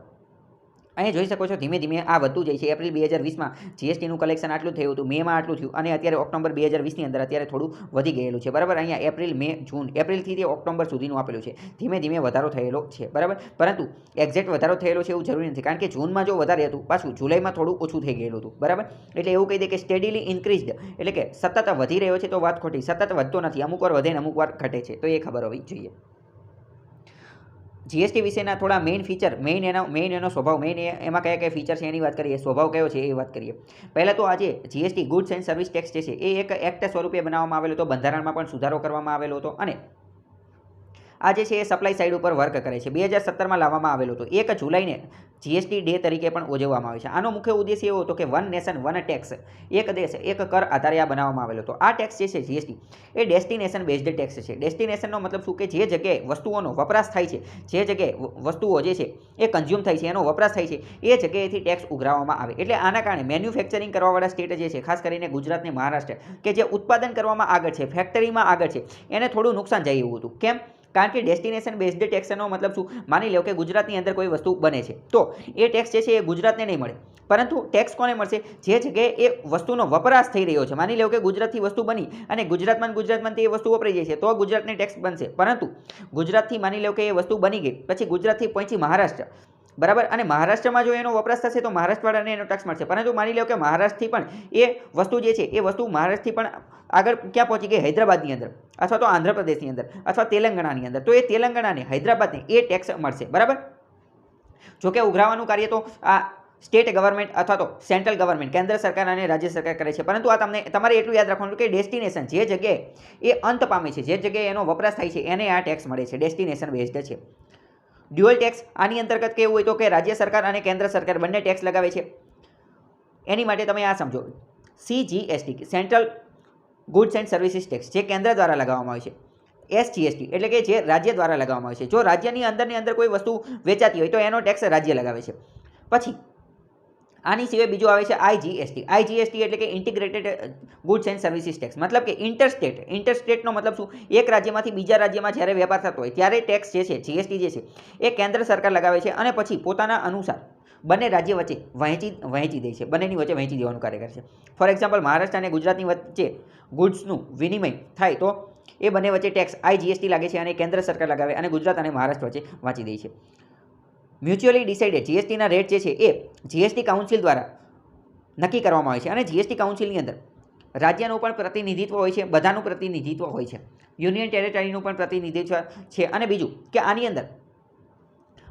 અહીંયા જોઈ શકો છો ધીમે ધીમે આ વધતું જાય છે. એપ્રિલ 2020માં GSTનું કલેક્શન આટલું થયું હતું, મેમાં આટલું થયું, અને અત્યારે ઓક્ટોબર 2020ની અંદર અત્યારે થોડું વધી ગયેલું છે. બરાબર. અહીંયા એપ્રિલ, મે, જૂન, એપ્રિલથી તે ઓક્ટોબર સુધીનું આપેલું છે. ધીમે ધીમે વધારો થયેલો છે. બરાબર. પરંતુ એક્ઝેક્ટ વધારો થયેલો છે એવું જરૂરી નથી, કારણ કે જૂનમાં જો વધારે હતું, પાછું જુલાઈમાં થોડું ઓછું થઈ ગયેલું હતું. બરાબર. એટલે એવું કહી દે કે સ્ટેડીલી ઇન્ક્રીઝડ, એટલે કે સતત વધી રહ્યો છે, તો વાત ખોટી. સતત વધતો નથી, અમુક વાર વધે ને અમુક વાર ઘટે છે, તો એ ખબર હોવી જોઈએ. GST વિશેના થોડા મેઇન ફીચર, મેઇન એનો સ્વભાવ, મેઇન એમાં કયા કયા ફીચર છે એની વાત કરીએ, સ્વભાવ કયો છે એ વાત કરીએ. પહેલાં તો આજે GST goods and service tax જે છે એ એક એક્ટ સ્વરૂપે બનાવવામાં આવેલો હતો, બંધારણમાં પણ સુધારો કરવામાં આવેલો હતો, અને આ જે છે એ સપ્લાય સાઇડ ઉપર વર્ક કરે છે. 2017માં લાવવામાં આવેલો હતો. 1 જુલાઈને GST ડે તરીકે પણ ઉજવવામાં આવે છે. આનો મુખ્ય ઉદ્દેશ્ય એવો હતો કે વન નેશન વન ટેક્સ, એક દેશ એક કર આધારે આ બનાવવામાં આવેલો હતો. આ ટેક્સ જે છે GST એ ડેસ્ટિનેશન બેઝડ ટેક્સ છે. ડેસ્ટિનેશનનો મતલબ શું? કે જે જગ્યાએ વસ્તુઓનો વપરાશ થાય છે, જે જગ્યાએ વસ્તુઓ જે છે એ કન્ઝ્યુમ થાય છે, એનો વપરાશ થાય છે, એ જગ્યાએથી ટેક્સ ઉઘરાવવામાં આવે. એટલે આના કારણે મેન્યુફેક્ચરિંગ કરવાવાળા સ્ટેટ જે છે, ખાસ કરીને ગુજરાત ને મહારાષ્ટ્ર, કે જે ઉત્પાદન કરવામાં આગળ છે, ફેક્ટરીમાં આગળ છે, એને થોડું નુકસાન જાય એવું હતું. કેમ? કારણ કે ડેસ્ટિનેશન બેઝડ ટેક્સનો મતલબ શું? માની લો કે ગુજરાતની અંદર કોઈ વસ્તુ બને છે, તો એ ટેક્સ જે છે એ ગુજરાતને નહીં મળે, પરંતુ ટેક્સ કોને મળશે? જે જગ્યાએ એ વસ્તુનો વપરાશ થઈ રહ્યો છે. માની લો કે ગુજરાતથી વસ્તુ બની અને ગુજરાતમાં તે વસ્તુ વપરાઈ જાય છે, તો ગુજરાતને ટેક્સ બનશે. પરંતુ ગુજરાતથી માની લો કે એ વસ્તુ બની ગઈ, પછી ગુજરાતથી પહોંચી મહારાષ્ટ્ર, બરાબર, અને મહારાષ્ટ્રમાં જો એનો વપરાશ થશે તો મહારાષ્ટ્રવાળાને એનો ટેક્સ મળશે. પરંતુ માની લો કે મહારાષ્ટ્રથી પણ એ વસ્તુ જે છે એ વસ્તુ મહારાષ્ટ્રથી પણ આગળ ક્યાં પહોંચી ગઈ? હૈદરાબાદની અંદર, અથવા તો આંધ્રપ્રદેશની અંદર, અથવા તેલંગાણાની અંદર, તો એ તેલંગાણાને, હૈદરાબાદને એ ટેક્સ મળશે. બરાબર. જોકે ઉઘરાવાનું કાર્ય તો આ સ્ટેટ ગવર્મેન્ટ અથવા તો સેન્ટ્રલ ગવર્મેન્ટ, કેન્દ્ર સરકાર અને રાજ્ય સરકાર કરે છે. પરંતુ આ તમારે એટલું યાદ રાખવાનું કે ડેસ્ટિનેશન, જે જગ્યાએ એ અંત પામે છે, જે જગ્યાએ એનો વપરાશ થાય છે, એને આ ટેક્સ મળે છે. ડેસ્ટિનેશન બેઝડ છે. ડ્યુઅલ ટેક્સ, આની અંતર્ગત કેવું હોય તો કે રાજ્ય સરકાર અને કેન્દ્ર સરકાર બંને ટેક્સ લગાવે છે. એની માટે તમે આ સમજો, CGST central goods and services tax, જે કેન્દ્ર દ્વારા લગાવવામાં આવે છે. SGST એટલે કે જે રાજ્ય દ્વારા લગાવવામાં આવે છે. જો રાજ્યની અંદર કોઈ વસ્તુ વેચાતી હોય તો એનો ટેક્સ રાજ્ય લગાવે છે. પછી આની સિવાય બીજું આવે છે આઈજીએસટી. આઈજીએસટી એટલે કે integrated goods and services tax. મતલબ કે ઇન્ટરસ્ટેટનો મતલબ શું? એક રાજ્યમાંથી બીજા રાજ્યમાં જ્યારે વેપાર થતો હોય ત્યારે ટેક્સ જે છે, જીએસટી જે છે એ કેન્દ્ર સરકાર લગાવે છે અને પછી પોતાના અનુસાર બંને રાજ્ય વચ્ચે વહેંચી દે છે. બંનેની વચ્ચે વહેંચી દેવાનું કાર્ય કરે છે. ફોર એક્ઝામ્પલ, મહારાષ્ટ્ર અને ગુજરાતની વચ્ચે ગુડ્સનું વિનિમય થાય તો એ બંને વચ્ચે ટેક્સ આઈજીએસટી લાગે છે અને કેન્દ્ર સરકાર લગાવે અને ગુજરાત અને મહારાષ્ટ્ર વચ્ચે વાંચી દે છે. મ્યુચ્યુઅલી ડિસાઇડેડ જીએસટીના રેટ જે છે એ જીએસટી કાઉન્સિલ દ્વારા નક્કી કરવામાં આવે છે અને જીએસટી કાઉન્સિલની અંદર રાજ્યનું પણ પ્રતિનિધિત્વ હોય છે, બધાનું પ્રતિનિધિત્વ હોય છે, યુનિયન ટેરેટરીનું પણ પ્રતિનિધિત્વ છે. અને બીજું કે આની અંદર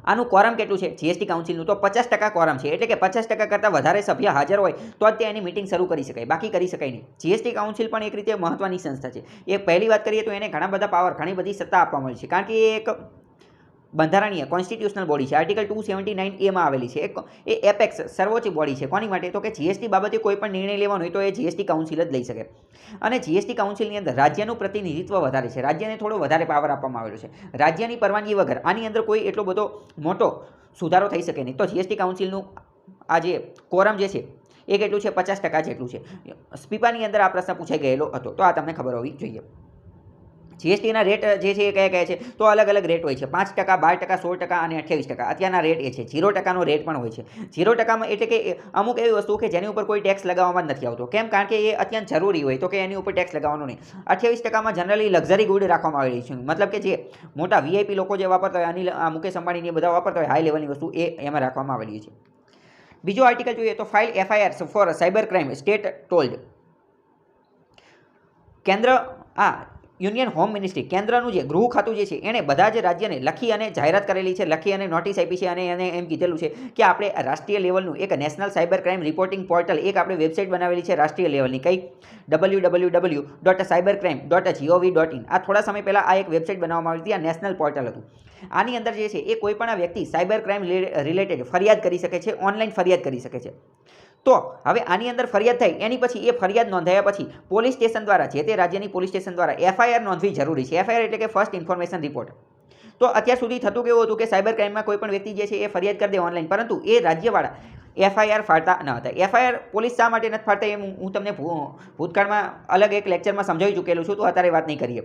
આનું કોરમ કેટલું છે જીએસટી કાઉન્સિલનું? તો 50% કોરમ છે. એટલે કે 50% કરતાં વધારે સભ્ય હાજર હોય તો જ તે એની મિટિંગ શરૂ કરી શકાય, બાકી કરી શકાય નહીં. જીએસટી કાઉન્સિલ પણ એક રીતે મહત્વની સંસ્થા છે. એ પહેલી વાત કરીએ તો એને ઘણા બધા પાવર, ઘણી બધી સત્તા આપવામાં આવી છે, કારણ કે એ એક બંધારણીય કોન્સ્ટિટ્યુશનલ બોડી છે. આર્ટિકલ 279A માં આવેલી છે. એ એપેક્સ સર્વોચ્ચ બોડી છે. કોની માટે? તો કે જીએસટી બાબતે કોઈ પણ નિર્ણય લેવાનો હોય તો એ જીએસટી કાઉન્સિલ જ લઈ શકે. અને જીએસટી કાઉન્સિલની અંદર રાજ્યનું પ્રતિનિધિત્વ વધારે છે, રાજ્યને થોડો વધારે પાવર આપવામાં આવેલો છે. રાજ્યની પરવાનગી વગર આની અંદર કોઈ એટલો બધો મોટો સુધારો થઈ શકે નહીં. તો જીએસટી કાઉન્સિલનું આ જે કોરમ જે છે એ કેટલું છે? 50% જેટલું છે. સ્પીપાની અંદર આ પ્રશ્ન પૂછાઈ ગયેલો હતો, તો આ તમને ખબર હોવી જોઈએ. જીએસટીના રેટ જે છે એ કયા કયા છે? તો અલગ અલગ રેટ હોય છે. 5%, 12%, 16% અને 28%. અત્યારના રેટ એ છે. 0%નો રેટ પણ હોય છે. 0%માં એટલે કે અમુક એવી વસ્તુ કે જેની ઉપર કોઈ ટેક્સ લગાવવામાં જ નથી આવતો. કેમ? કારણ કે એ અત્યંત જરૂરી હોય તો કે એની ઉપર ટેક્સ લગાવવાનો નહીં. 28%માં જનરલી લક્ઝરી ગુડ રાખવામાં આવેલી છે. મતલબ કે જે મોટા વીઆઈપી લોકો જે વાપરતા હોય, મુકેશ અંબાણી એ બધા વાપરતા હોય હાઈ લેવલની વસ્તુ, એ એમાં રાખવામાં આવેલી છે. બીજો આર્ટિકલ જોઈએ તો file FIR for cyber crime state told. કેન્દ્ર યુનિયન હોમ મિનિસ્ટ્રી, કેન્દ્રનું જે ગૃહ ખાતું જે છે એણે બધા જ રાજ્યને લખી અને જાહેરાત કરેલી છે, લખી અને નોટિસ આપી છે અને એને એમ કીધેલું છે કે આપણે રાષ્ટ્રીય લેવલનું એક national cyber crime reporting portal, એક આપણે વેબસાઇટ બનાવેલી છે રાષ્ટ્રીય લેવલની. કઈ? www.cybercrime.gov.in. આ થોડા સમય પહેલાં આ એક વેબસાઇટ બનાવવામાં આવી હતી. આ નેશનલ પોર્ટલ હતું. આની અંદર જે છે એ કોઈ પણ વ્યક્તિ સાયબર ક્રાઇમ રિલેટેડ ફરિયાદ કરી શકે છે, ઓનલાઈન ફરિયાદ કરી શકે છે. તો હવે આની અંદર ફરિયાદ થઈ એની પછી એ ફરિયાદ નોંધાયા પછી પોલીસ સ્ટેશન દ્વારા, જે તે રાજ્યની પોલીસ સ્ટેશન દ્વારા એફઆઈઆર નોંધવી જરૂરી છે. એફઆઈઆર એટલે કે ફર્સ્ટ ઇન્ફોર્મેશન રિપોર્ટ. તો અત્યાર સુધી થતું કેવું હતું કે સાયબર ક્રાઇમમાં કોઈ પણ વ્યક્તિ જે છે એ ફરિયાદ કરી દે ઓનલાઈન, પરંતુ એ રાજ્યવાળા એફઆઈઆર ફાડતા ન હતા. એફઆઈઆર પોલીસ શા માટે નથી ફાડતા એ હું તમને ભૂતકાળમાં અલગ એક લેક્ચરમાં સમજાવી ચૂકેલું છું, તો અત્યારે વાત નહીં કરીએ,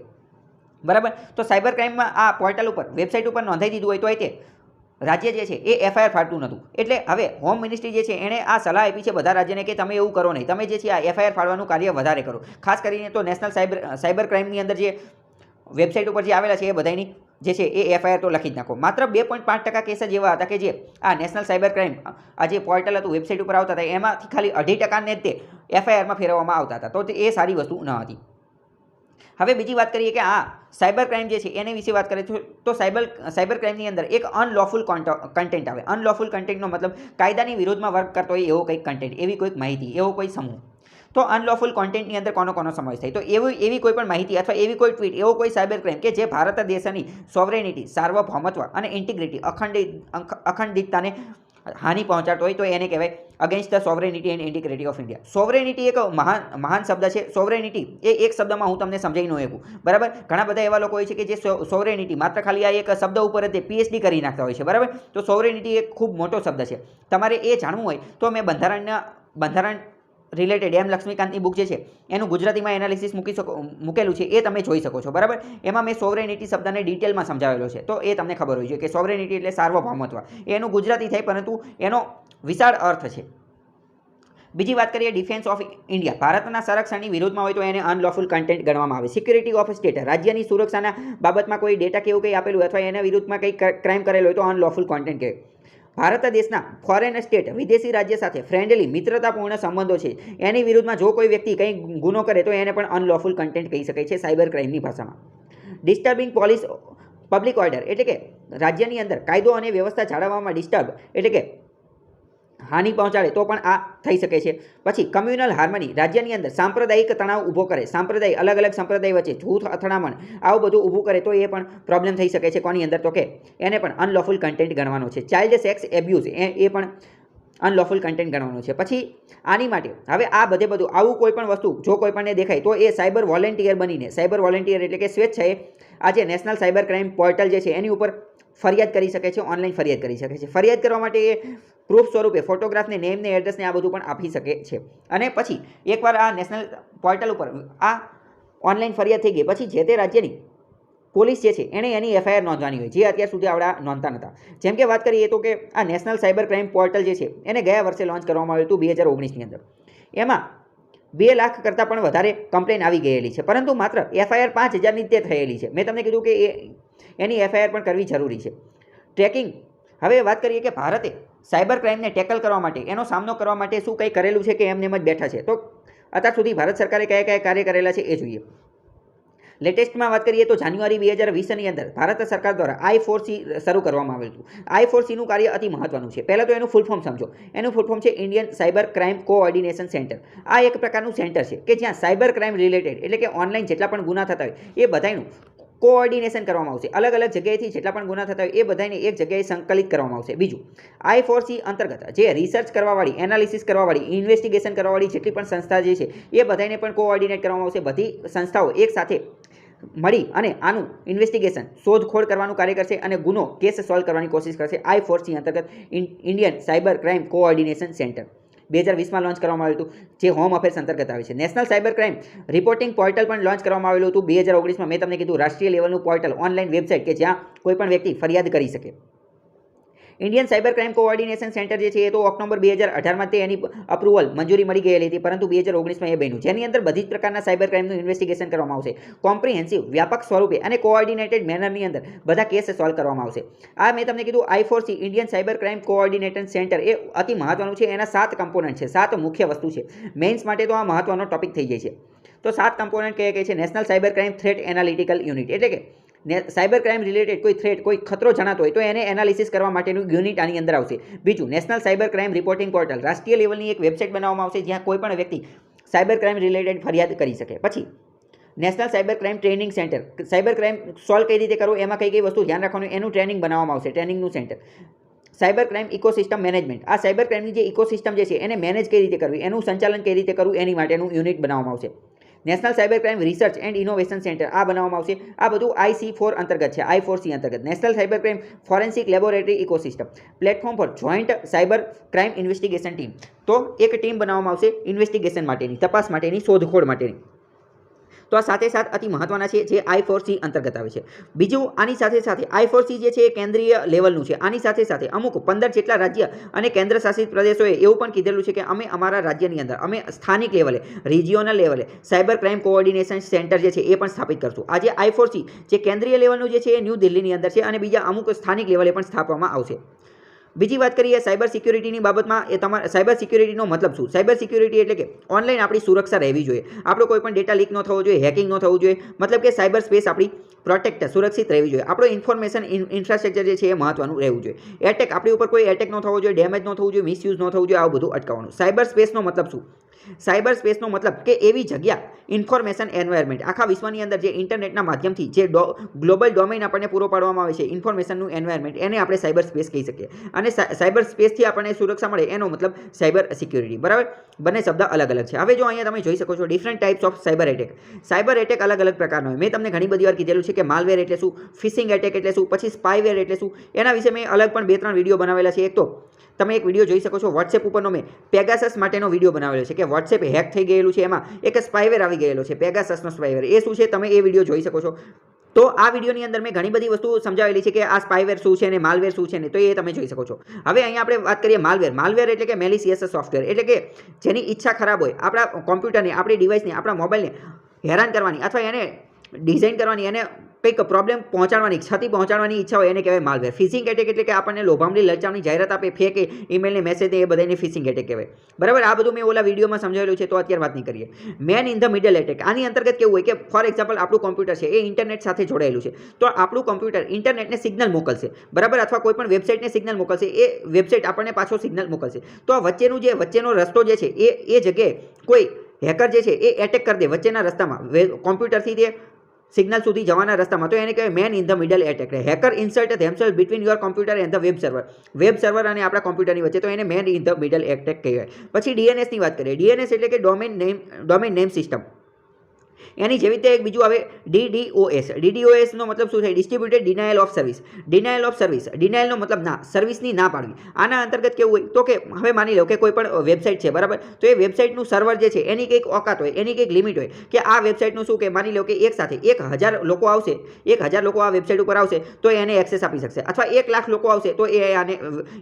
બરાબર? તો સાયબર ક્રાઇમમાં આ પોર્ટલ ઉપર, વેબસાઇટ ઉપર નોંધાઈ દીધું હોય તો એ તે રાજ્ય જે છે એ એફઆઈઆર ફાડતું નહોતું. એટલે હવે હોમ મિનિસ્ટ્રી જે છે એણે આ સલાહ આપી છે બધા રાજ્યને કે તમે એવું કરો નહીં, તમે જે છે આ એફઆઈઆર ફાડવાનું કાર્ય વધારે કરો. ખાસ કરીને તો નેશનલ સાયબર ક્રાઇમની અંદર જે વેબસાઇટ ઉપર જે આવેલા છે એ બધાની જે છે એ એફઆઈઆર તો લખી જ નાખો. માત્ર 2.5% કેસ જ એવા હતા કે જે આ નેશનલ સાયબર ક્રાઇમ આ જે પોર્ટલ હતું, વેબસાઇટ ઉપર આવતા હતા, એમાંથી ખાલી 2.5% જ તે એફઆઈઆરમાં ફેરવવામાં આવતા હતા. તો એ સારી વસ્તુ ન હતી. હવે બીજી વાત કરીએ કે આ સાયબર ક્રાઇમ જે છે એની વિશે વાત કરીએ તો સાયબર ક્રાઇમની અંદર એક અનલોફુલ કન્ટેન્ટ આવે. અનલોફુલ કન્ટેન્ટનો મતલબ કાયદાની વિરોધમાં વર્ક કરતો હોય એવો કંઈક કન્ટેન્ટ, એવી કોઈક માહિતી, એવો કોઈ સમૂહ. તો અનલોફુલ કોન્ટેન્ટની અંદર કોનો સમાવેશ થાય? તો એવી કોઈ પણ માહિતી અથવા એવી કોઈ ટ્વીટ, એવો કોઈ સાયબર ક્રાઇમ કે જે ભારત દેશની સોવરેનિટી, સાર્વભૌમત્વ અને ઇન્ટિગ્રિટી, અખંડિતતાને હાનિ પહોંચાડતો હોય તો એને કહેવાય against the sovereignty and integrity of India. Sovereignty એક મહાન શબ્દ છે. સોવરેનિટી એ એક શબ્દમાં હું તમને સમજાવી ન શકું, બરાબર? ઘણા બધા એવા લોકો હોય છે કે જે સોવરેનિટી માત્ર ખાલી આ એક શબ્દ ઉપર જ પીએચડી કરી નાખતા હોય છે, બરાબર? તો સોવરેનિટી એક ખૂબ મોટો શબ્દ છે. તમારે એ જાણવું હોય તો મેં બંધારણ રિલેટેડ એમ લક્ષ્મીકાંતની બુક જે છે એનું ગુજરાતીમાં એનાલિસિસ મૂકેલું છે, એ તમે જોઈ શકો છો, બરાબર? એમાં મેં સોવરેનિટી શબ્દને ડિટેલમાં સમજાવેલો છે, તો એ તમને ખબર હોય છે કે સોવરેનિટી એટલે સાર્વભૌમત્વ. એનું ગુજરાતી થાય પરંતુ એનો વિશાળ અર્થ છે. બીજી વાત કરીએ ડિફેન્સ ઓફ ઇન્ડિયા. ભારતના સંરક્ષણની વિરોધમાં હોય તો એને અનલોફુલ કન્ટેન્ટ ગણવામાં આવે. સિક્યુરિટી ઓફ સ્ટેટ, રાજ્યની સુરક્ષાના બાબતમાં કોઈ ડેટા કે એવું કંઈ આપેલું અથવા એના વિરુદ્ધમાં કંઈ ક્રાઇમ કરેલો હોય તો અનલોફુલ કોન્ટેન્ટ કહેવાય. ભારત દેશના ફોરેન સ્ટેટ, વિદેશી રાજ્ય સાથે ફ્રેન્ડલી, મિત્રતાપૂર્ણ સંબંધો છે, એની વિરુદ્ધમાં જો કોઈ વ્યક્તિ કંઈ ગુનો કરે તો એને પણ અનલોફુલ કન્ટેન્ટ કહી શકાય છે સાયબર ક્રાઇમની ભાષામાં. ડિસ્ટર્બિંગ પબ્લિક ઓર્ડર એટલે કે રાજ્યની અંદર કાયદો અને વ્યવસ્થા જાળવવામાં ડિસ્ટર્બ એટલે કે હાનિ પહોંચાડે તો પણ આ થઈ શકે છે. પછી કમ્યુનલ હાર્મની, રાજ્યની અંદર સાંપ્રદાયિક તણાવ ઊભો કરે, અલગ અલગ સંપ્રદાય વચ્ચે જૂથ અથડામણ આવું બધું ઊભું કરે તો એ પણ પ્રોબ્લેમ થઈ શકે છે. કોની અંદર? તો કે એને પણ અનલોફુલ કન્ટેન્ટ ગણવાનો છે. ચાઇલ્ડ સેક્સ એબ્યુઝ એ પણ અનલોફુલ કન્ટેન્ટ ગણવાનું છે. પછી આની માટે હવે આ બધું આવું કોઈ પણ વસ્તુ જો કોઈ પણને દેખાય તો એ સાયબર વોલેન્ટિયર બનીને, સાયબર વોલેન્ટિયર એટલે કે સ્વેચ્છાએ આ જે નેશનલ સાયબર ક્રાઇમ પોર્ટલ જે છે એની ઉપર ફરિયાદ કરી શકે છે, ઓનલાઈન ફરિયાદ કરી શકે છે. ફરિયાદ કરવા માટે એ પ્રૂફ સ્વરૂપે ફોટોગ્રાફને નેમને એડ્રેસને આ બધું પણ આપી શકે છે. અને પછી એકવાર આ નેશનલ પોર્ટલ ઉપર આ ઓનલાઈન ફરિયાદ થઈ ગઈ પછી જે તે રાજ્યની પોલીસ જે છે એણે એની એફઆઈઆર નોંધવાની હોય, જે અત્યાર સુધી આપણે નોંધતા નહોતા. જેમ કે વાત કરીએ તો કે આ નેશનલ સાયબર ક્રાઇમ પોર્ટલ જે છે એને ગયા વર્ષે લોન્ચ કરવામાં આવ્યું હતું 2019ની અંદર. એમાં 2 લાખ કરતાં પણ વધારે કમ્પ્લેન આવી ગયેલી છે, પરંતુ માત્ર એફઆઈઆર 5000ની તે થયેલી છે. મેં તમને કીધું કે એની એફઆઈઆર પણ કરવી જરૂરી છે. ટ્રેકિંગ, હવે વાત કરીએ કે ભારતે સાયબર ક્રાઇમને ટેકલ કરવા માટે, એનો સામનો કરવા માટે શું કંઈ કરેલું છે કે એમને એમ જ બેઠા છે, તો અત્યાર સુધી ભારત સરકારે કયા કયા કાર્ય કરેલા છે એ જોઈએ. લેટેસ્ટમાં વાત કરીએ તો જાન્યુઆરી 2020ની અંદર ભારત સરકાર દ્વારા I4C શરૂ કરવામાં આવેલું હતું. I4Cનું કાર્ય અતિ મહત્વનું છે. પહેલાં તો એનું ફૂલ ફોર્મ સમજો. એનું ફૂલ ફોર્મ છે Indian cyber crime coordination centre. આ એક પ્રકારનું સેન્ટર છે કે જ્યાં સાયબર ક્રાઇમ રિલેટેડ એટલે કે ઓનલાઈન જેટલા પણ ગુના થતા હોય એ બધાનું કોઓર્ડિનેશન કરવામાં આવશે. અલગ અલગ જગ્યાએથી જેટલા પણ ગુના થતા હોય એ બધાને એક જગ્યાએ સંકલિત કરવામાં આવશે. બીજું, I4C અંતર્ગત જે રિસર્ચ કરવાવાળી, એનાલિસિસ કરવાવાળી, ઇન્વેસ્ટિગેશન કરવાવાળી જેટલી પણ સંસ્થા જે છે એ બધાને પણ કોઓર્ડિનેટ કરવામાં આવશે. બધી સંસ્થાઓ એક સાથે મળી અને આનું ઇન્વેસ્ટિગેશન, શોધખોળ કરવાનું કાર્ય કરશે અને ગુનો કેસ સોલ્વ કરવાની કોશિશ કરશે. I4C અંતર્ગત Indian cyber crime coordination centre 2020માં લોન્ચ કરવામાં આવ્યું હતું, જે હોમ અફેર્સ અંતર્ગત આવે છે. National cyber crime reporting portal પણ લોન્ચ કરવામાં આવેલું હતું 2019માં. મેં તમને કીધું રાષ્ટ્રીય લેવલનું પોર્ટલ, ઓનલાઈન વેબસાઇટ કે જ્યાં કોઈ પણ વ્યક્તિ ફરિયાદ કરી શકે. Indian cyber crime coordination centre જે છે એ તો ઓક્ટોબર 2018માં તે એની અપ્રુવલ મંજૂરી મળી ગયેલી હતી, પરંતુ 2019માં એ બન્યું, જેની અંદર બધી જ પ્રકારના સાયબર ક્રાઇમનું ઇન્વેસ્ટિગેશન કરવામાં આવશે. કોમ્પ્રિહેન્સિવ, વ્યાપક સ્વરૂપે અને કોઓર્ડિનેટેડ મેનરની અંદર બધા કેસ સોલ્વ કરવામાં આવશે. આ મેં તમને કીધું I4C Indian cyber crime coordination centre એ અતિ મહત્વનું છે. એના 7 કમ્પોનન્ટ છે, 7 મુખ્ય વસ્તુ છે. મેઇન્સ માટે તો આ મહત્વનો ટોપિક થઈ જાય છે. તો 7 કમ્પોનન્ટ કયા કયા છે? National cyber crime threat analytical unit, એટલે કે સાયબર ક્રાઇમ રિલેટેડ કોઈ થ્રેટ, કોઈ ખતરો જણાતો હોય તો એને એનાલિસિસ કરવા માટેનું યુનિટ આની અંદર આવશે. બીજું, national cyber crime reporting portal, રાષ્ટ્રીય લેવલની એક વેબસાઇટ બનાવવામાં આવશે જ્યાં કોઈ પણ વ્યક્તિ સાયબર ક્રાઇમ રિલેટેડ ફરિયાદ કરી શકે. પછી national cyber crime training centre, cyber crime solve કઈ રીતે કરવું, એમાં કઈ કઈ વસ્તુ ધ્યાન રાખવાનું એનું ટ્રેનિંગ બનાવવામાં આવશે, ટ્રેનિંગનું centre. Cyber crime ecosystem management, આ સાયબર ક્રાઇમની જે ઇકોસિસ્ટમ જે છે એને મેનેજ કઈ રીતે કરવી, એનું સંચાલન કઈ રીતે કરવું એની માટેનું યુનિટ બનાવવામાં આવશે. National cyber crime research and innovation centre આ બનાવવામાં આવશે. આ બધું IC4 અંતર્ગત છે, I4C અંતર્ગત. National cyber crime forensic laboratory ecosystem platform four joint cyber crime investigation team, તો એક ટીમ બનાવવામાં આવશે ઇન્વેસ્ટિગેશન માટેની, તપાસ માટેની, શોધખોળ માટેની. તો આ સાથે સાથ અતિ મહત્વના છે જે I4C અંતર્ગત આવે છે. બીજું, આની સાથે સાથે I4C જે છે એ કેન્દ્રીય લેવલનું છે. આની સાથે સાથે અમુક 15 જેટલા રાજ્ય અને કેન્દ્ર શાસિત પ્રદેશોએ એવું પણ કીધેલું છે કે અમે અમારા રાજ્યની અંદર અમે સ્થાનિક લેવલે, રિજિયોનલ લેવલે સાયબર ક્રાઇમ કોઓર્ડિનેશન સેન્ટર જે છે એ પણ સ્થાપિત કરશું. આ જે I4C જે કેન્દ્રીય લેવલનું જે છે એ ન્યૂ દિલ્હીની અંદર છે અને બીજા અમુક સ્થાનિક લેવલે પણ સ્થાપવામાં આવશે. બીજી વાત કરીએ સાયબર સિક્યુરિટીની બાબતમાં, એ તમારા સાયબર સિક્યુરિટીનો મતલબ શું? સાયબર સિક્યુરિટી એટલે કે ઓનલાઈન આપણી સુરક્ષા રહેવી જોઈએ, આપણો કોઈ પણ ડેટા લીક ન થવો જોઈએ, હેકિંગ ન થવું જોઈએ, મતલબ કે સાયબર સ્પેસ આપણી પ્રોટેક્ટ, સુરક્ષિત રહેવી જોઈએ. આપણો ઇન્ફોર્મેશન ઇન્ફ્રાસ્ટ્રક્ચર જે છે એ મહત્વનું રહેવું જોઈએ. એટેક, આપણી ઉપર કોઈ એટેક ન થવો જોઈએ, ડેમેજ ન થવું જોઈએ, મિસયુઝ ન થવું જોઈએ, આવું બધું અટકાવવાનું. સાયબર સ્પેસનો મતલબ શું? સાયબર સ્પેસનો મતલબ કે એવી જગ્યા, ઇન્ફોર્મેશન એન્વાયરમેન્ટ, આખા વિશ્વની અંદર જે ઇન્ટરનેટના માધ્યમથી જે ગ્લોબલ ડોમેઇન આપણને પૂરો પાડવામાં આવે છે, ઇન્ફોર્મેશનનું એન્વાયરમેન્ટ, એને આપણે સાયબર સ્પેસ કહી શકીએ. અને સાયબર સ્પેસથી આપણને સુરક્ષા મળે એનો મતલબ સાયબર સિક્યુરિટી, બરાબર? બંને શબ્દ અલગ અલગ છે. હવે જો અહીંયા તમે જોઈ શકો છો different types of cyber attack. Cyber attack અલગ અલગ પ્રકારનો હોય. મેં તમને ઘણી બધી વાર કીધેલું છે કે માલવેર એટલે શું, ફિશિંગ એટેક એટલે શું, પછી સ્પાયવેર એટલે શું, એના વિશે મેં અલગ પણ 2-3 વિડીયો બનાવેલા છે. એક તો તમે એક વિડીયો જોઈ શકો છો વોટ્સએપ ઉપરનો, મેં પેગાસસ માટેનો વિડીયો બનાવેલો છે કે વોટ્સએપ હેક થઈ ગયેલું છે, એમાં એક સ્પાયવેર આવી ગયેલો છે, પેગાસસનો સ્પાયવેર. એ શું છે તમે એ વિડીયો જોઈ શકો છો. તો આ વિડીયોની અંદર મેં ઘણી બધી વસ્તુઓ સમજાવેલી છે કે આ સ્પાયવેર શું છે ને માલવેર શું છે ને, તો એ તમે જોઈ શકો છો. હવે અહીંયા આપણે વાત કરીએ માલવેર. માલવેર એટલે કે મેલિશિયસ સોફ્ટવેર, એટલે કે જેની ઈચ્છા ખરાબ હોય, આપણા કોમ્પ્યુટરને, આપણી ડિવાઇસને, આપણા મોબાઈલને હેરાન કરવાની અથવા એને ડિઝાઇન કરવાની, એને કંઈક પ્રોબ્લેમ પહોંચાડવાની, ક્ષતિ પહોંચાડવાની ઈચ્છા હોય એને કહેવાય માલવેર. ફિશિંગ એટેક એટલે કે આપણને લોભામણી, લલચામણી જાહેરાત આપે, ફેક ઈમેલને, મેસેજ એ બધાને ફિશિંગ એટેક કહેવાય, બરાબર? આ બધું મેં ઓલા વિડીયોમાં સમજાવેલું છે, તો અત્યારે વાત નહીં કરીએ. Main in the middle attack, આની અંતર્ગત કેવું હોય કે ફોર એક્ઝામ્પલ આપણું કોમ્પ્યુટર છે એ ઇન્ટરનેટ સાથે જોડાયેલું છે, તો આપણું કોમ્પ્યુટર ઇન્ટરનેટને સિગ્નલ મોકલશે, બરાબર? અથવા કોઈ પણ વેબસાઇટને સિગ્નલ મોકલશે, એ વેબસાઇટ આપણને પાછો સિગ્નલ મોકલશે. તો આ વચ્ચેનો રસ્તો જે છે એ જગ્યાએ કોઈ હેકર જે છે એ એટેક કરી દે વચ્ચેના રસ્તામાં, કોમ્પ્યુટરથી તે સિગ્નલ સુધી જવાના રસ્તામાં, તો એને કહેવાય man in the middle attack. Hacker insert themselves between your computer and the web server અને આપણા કોમ્પ્યુટરની વચ્ચે, તો એને man in the middle attack કહેવાય. પછી DNSની વાત કરીએ. DNS એટલે કે ડોમેઇન નેમ સિસ્ટમ. એની જેવી રીતે એક બીજું આવે DDoS. DDoSનો મતલબ શું થાય? Distributed denial of service. Denial of service, ડિનાયલનો મતલબ ના, સર્વિસની ના પાડવી. આના અંતર્ગત કેવું હોય તો કે હવે માની લો કે કોઈ પણ વેબસાઇટ છે, બરાબર, તો એ વેબસાઇટનું સર્વર જે છે એની કંઈક ઓકાત હોય, એની કંઈક લિમિટ હોય કે આ વેબસાઇટનું શું કે માની લો કે એક સાથે 1000 લોકો આવશે, 1000 લોકો આ વેબસાઇટ ઉપર આવશે તો એને એક્સેસ આપી શકશે, અથવા 1 લાખ લોકો આવશે તો એ આને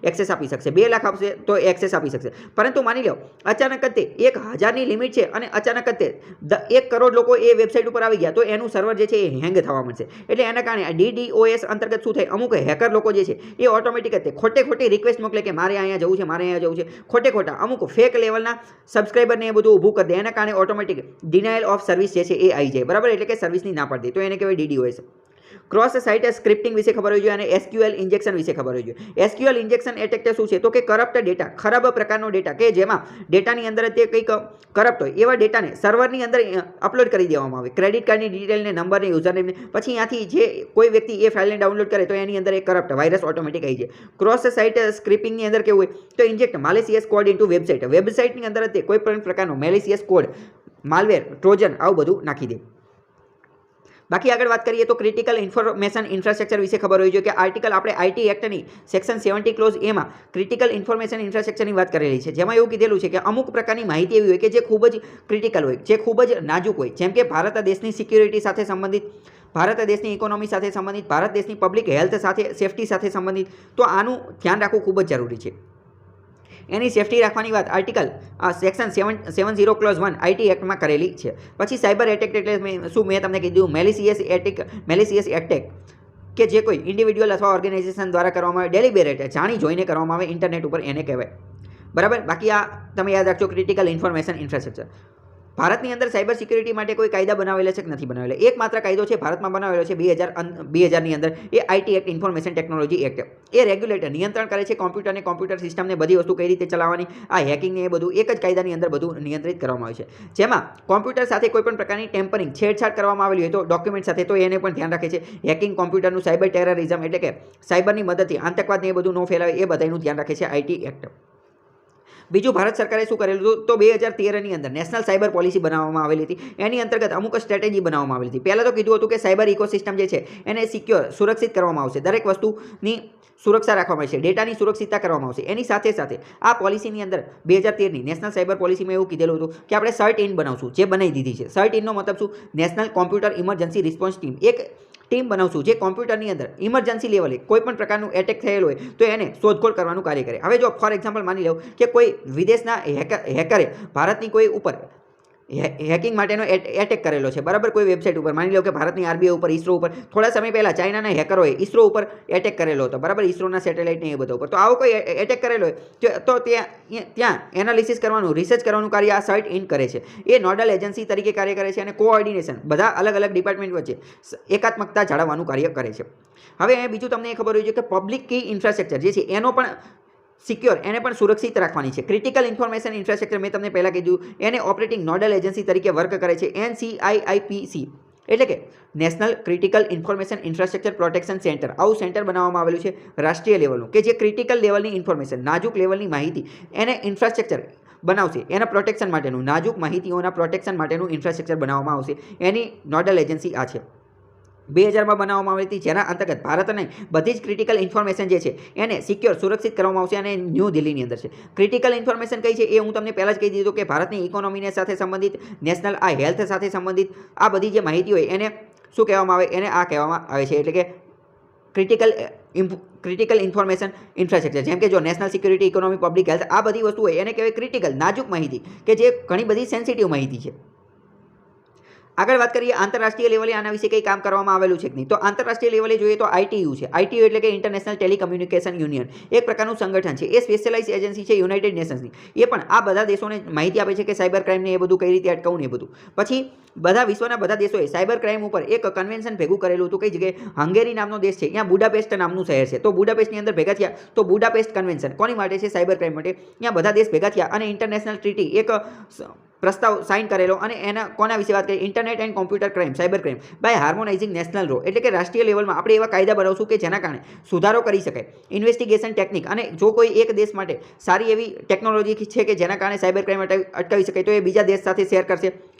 એક્સેસ આપી શકશે, 2 લાખ આવશે તો એક્સેસ આપી શકશે. પરંતુ માની લો અચાનક જ તે 1000ની લિમિટ છે અને અચાનક જ તે 1 કરોડ લોકો એ વેબસાઇટ ઉપર આવી ગયા તો એનું સર્વર જે છે એ હેંગ થવા મળશે. એટલે એના કારણે આ DDoS અંતર્ગત શું થાય? અમુક હેકર લોકો જે છે એ ઓટોમેટિક જ ખોટી રિક્વેસ્ટ મોકલે કે મારે અહીંયા જવું છે, મારે અહીંયા જવું છે, ખોટા અમુક ફેક લેવલના સબસ્ક્રાઈબરને એ બધું ઊભું કરી દે. એના કારણે ઓટોમેટિક ડિનાયલ ઓફ સર્વિસ જે છે એ આવી જાય, બરાબર, એટલે કે સર્વિસની ના પાડી દે, તો એને કહેવાય DDoS. ક્રોસ સાઇટ સ્ક્રિપ્ટિંગ વિશે ખબર હોવી જોઈએ અને SQL ઇન્જેક્શન વિશે ખબર હોવી જોઈએ. SQL ઇન્જેક્શન એટેક શું છે તો કે કરપ્ટ ડેટા, ખરાબ પ્રકારનો ડેટા કે જેમાં ડેટાની અંદર તે કંઈક કરપ્ટ હોય એવા ડેટાને સર્વરની અંદર અપલોડ કરી દેવામાં આવે. ક્રેડિટ કાર્ડની ડિટેલને, નંબરને, યુઝરનેમને, પછી ત્યાંથી જે કોઈ વ્યક્તિ એ ફાઇલને ડાઉનલોડ કરે તો એની અંદર એક કરપ્ટ વાયરસ ઓટોમેટિક આવી જાય. ક્રોસ સાઇટ સ્ક્રિપ્ટિંગની અંદર કેવું હોય તો ઇન્જેક્ટ માલિશિયસ કોડ ઇન્ટુ વેબસાઇટ. વેબસાઇટની અંદર તે કોઈ પણ પ્રકારનો મેલિશિયસ કોડ, માલવેર, ટ્રોજન આવું બધું નાખી દે. બાકી આગળ વાત કરીએ તો ક્રિટિકલ ઇન્ફોર્મેશન ઇન્ફ્રાસ્ટ્રક્ચર વિશે ખબર હોવી જોઈએ કે આર્ટિકલ આપણે IT એક્ટની સેક્શન 70 ક્લોઝ એમાં ક્રિટિકલ ઇન્ફોર્મેશન ઇન્ફ્રાસ્ટ્રક્ચરની વાત કરેલી છે, જેમાં એવું કીધેલું છે કે અમુક પ્રકારની માહિતી એવી હોય કે જે ખૂબ જ ક્રિટિકલ હોય, જે ખૂબ જ નાજુક હોય, જેમ કે ભારત દેશની સિક્યુરિટી સાથે સંબંધિત, ભારત દેશની ઇકોનોમી સાથે સંબંધિત, ભારત દેશની પબ્લિક હેલ્થ સાથે, સેફટી સાથે સંબંધિત, તો આનું ધ્યાન રાખવું ખૂબ જ જરૂરી છે. એની સેફટી રાખવાની વાત આર્ટિકલ સેક્શન 70 ક્લોઝ 1 IT એક્ટમાં કરેલી છે. પછી સાયબર એટેક એટલે મેં તમને કીધું મેલિશિયસ એટેક કે જે કોઈ ઇન્ડિવિડ્યુઅલ અથવા ઓર્ગેનાઇઝેશન દ્વારા કરવામાં આવે, ડેલિબરેટ, જાણી જોઈને કરવામાં આવે ઇન્ટરનેટ ઉપર, એને કહેવાય, બરાબર. બાકી આ તમે યાદ રાખજો ક્રિટિકલ ઇન્ફોર્મેશન ઇન્ફ્રાસ્ટ્રક્ચર. ભારતની અંદર સાયબર સિક્યુરિટી માટે કોઈ કાયદા બનાવેલા છે કે નથી બનાવેલા? એકમાત્ર કાયદો છે ભારતમાં બનાવેલો છે 2000ની અંદર, એ IT act, information technology act. A regulator નિયંત્રણ કરે છે કોમ્પ્યુટરને, કોમ્પ્યુટર સિસ્ટમને, બધી વસ્તુ કઈ રીતે ચલાવવાની, આ હેકિંગને, એ બધું એક જ કાયદાની અંદર બધું નિયંત્રિત કરવામાં આવે છે. જેમાં કોમ્પ્યુટર સાથે કોઈ પણ પ્રકારની ટેમ્પરિંગ, છેડછાડ કરવામાં આવેલી હોય તો ડોક્યુમેન્ટ સાથે, તો એને પણ ધ્યાન રાખે છે. હેકિંગ, કોમ્પ્યુટરનું સાયબર ટેરરિઝમ એટલે કે સાયબરની મદદથી આતંકવાદને એ બધું ન ફેલાવે, એ બધાનું ધ્યાન રાખે છે IT એક્ટ. બીજું ભારત સરકારે શું કરેલું હતું તો 2013ની અંદર નેશનલ સાયબર પોલિસી બનાવવામાં આવેલી હતી. એની અંતર્ગત અમુક સ્ટ્રેટેજી બનાવવામાં આવેલી હતી. પહેલાં તો કીધું હતું કે સાયબર ઇકોસિસ્ટમ જે છે એને સિક્યોર, સુરક્ષિત કરવામાં આવશે, દરેક વસ્તુની સુરક્ષા રાખવામાં આવશે, ડેટાની સુરક્ષિતતા કરવામાં આવશે. એની સાથે સાથે આ પોલિસીની અંદર 2013ની નેશનલ સાયબર પોલિસીમાં એવું કીધેલું હતું કે આપણે CERT ઇન બનાવશું, જે બનાવી દીધી છે. CERT ઇનનો મતલબ શું? National computer emergency response team. એક ટીમ બનાવશું જે કોમ્પ્યુટરની અંદર ઇમરજન્સી લેવલે કોઈ પણ પ્રકારનું એટેક થયેલું હોય તો એને શોધખોળ કરવાનું કાર્ય કરે. હવે જો ફોર એક્ઝામ્પલ માની લો કે કોઈ વિદેશના હેકરે ભારતની કોઈ ઉપર હેકિંગ માટેનો એટેક કરેલો છે, બરાબર, કોઈ વેબસાઇટ ઉપર, માની લો કે ભારતની RBI ઉપર, ઇસરો ઉપર, થોડા સમય પહેલાં ચાઇનાના હેકરોએ ઇસરો ઉપર એટેક કરેલો હતો, બરાબર, ઇસરોના સેટેલાઇટને એ બધા ઉપર. તો આવો કોઈ એટેક કરેલો હોય તો ત્યાં એનાલિસિસ કરવાનું, રિસર્ચ કરવાનું કાર્ય આ CERT ઇન કરે છે. એ નોડલ એજન્સી તરીકે કાર્ય કરે છે અને કોઓર્ડિનેશન બધા અલગ અલગ ડિપાર્ટમેન્ટ વચ્ચે એકાત્મકતા જાળવવાનું કાર્ય કરે છે. હવે બીજું તમને એ ખબર હોય છે કે પબ્લિક કી ઇન્ફ્રાસ્ટ્રક્ચર જે છે એનો પણ સિક્યોર, એને પણ સુરક્ષિત રાખવાની છે. ક્રિટિકલ ઇન્ફોર્મેશન ઇન્ફ્રાસ્ટ્રક્ચર મેં તમને પહેલાં કીધું, એને ઓપરેટિંગ નોડલ એજન્સી તરીકે વર્ક કરે છે NCIIPC, એટલે કે national critical information infrastructure protection centre. આવું સેન્ટર બનાવવામાં આવેલું છે રાષ્ટ્રીય લેવલનું કે જે ક્રિટિકલ લેવલની ઇન્ફોર્મેશન, નાજુક લેવલની માહિતી, એને ઇન્ફ્રાસ્ટ્રક્ચર બનાવશે. એના પ્રોટેક્શન માટેનું, નાજુક માહિતીઓના પ્રોટેક્શન માટેનું ઇન્ફ્રાસ્ટ્રક્ચર બનાવવામાં આવશે. એની નોડલ એજન્સી આ છે. 2000માં બનાવવામાં આવી હતી, જેના અંતર્ગત ભારતની બધી જ ક્રિટિકલ ઇન્ફોર્મેશન જે છે એને સિક્યોર, સુરક્ષિત કરવામાં આવશે અને ન્યૂ દિલ્હીની અંદર છે. ક્રિટિકલ ઇન્ફોર્મેશન કઈ છે એ હું તમને પહેલાં જ કહી દીધું કે ભારતની ઇકોનોમીને સાથે સંબંધિત, નેશનલ આ હેલ્થ સાથે સંબંધિત આ બધી જે માહિતી હોય એને શું કહેવામાં આવે? એને આ કહેવામાં આવે છે, એટલે કે ક્રિટિકલ ઇન્ફોર્મેશન ઇન્ફ્રાસ્ટ્રક્ચર. જેમ કે જો national security, economy, public health આ બધી વસ્તુ હોય એને કહેવાય ક્રિટિકલ, નાજુક માહિતી, કે જે ઘણી બધી સેન્સિટિવ માહિતી છે. આગળ વાત કરીએ આંતરરાષ્ટ્રીય લેવલે આના વિશે કંઈ કામ કરવામાં આવેલું છે કે નહીં, તો આંતરરાષ્ટ્રીય લેવલે જોઈએ તો ITU છે. ITU એટલે કે ઇન્ટરનેશનલ ટેલિકમ્યુનિકેશન યુનિયન, એક પ્રકારનું સંગઠન છે. એ સ્પેશિયલાઇઝ એજન્સી છે યુનાઇટેડ નેશન્સની. એ પણ આ બધા દેશોને માહિતી આપે છે કે સાયબર ક્રાઇમને એ બધું કઈ રીતે અટકાવવું ને એ બધું. પછી બધા વિશ્વના બધા દેશોએ સાયબર ક્રાઇમ ઉપર એક કન્વેન્શન ભેગું કરેલું હતું. કઈ જગ્યાએ? હંગેરી નામનો દેશ છે, ત્યાં બુડાપેસ્ટ નામનું શહેર છે. તો બુડાપેસ્ટની અંદર ભેગા થયા, તો બુડાપેસ્ટ કન્વેન્શન કોની માટે છે? સાયબર ક્રાઇમ માટે. ત્યાં બધા દેશ ભેગા થયા અને ઇન્ટરનેશનલ ટ્રીટી, એક પ્રસ્તાવ સાઇન કરેલો અને એના કોના વિશે વાત કરીએ internet and computer crime cyber crime by harmonising national law એટલે કે રાષ્ટ્રીય લેવલમાં આપણે એવા કાયદા બનાવશું કે જેના કારણે સુધારો કરી શકાય ઇન્વેસ્ટિગેશન ટેકનિક અને જો કોઈ એક દેશ માટે સારી એવી ટેકનોલોજી છે કે જેના કારણે સાયબર ક્રાઇમ અટકાવી શકાય તો એ બીજા દેશ સાથે શેર કરશે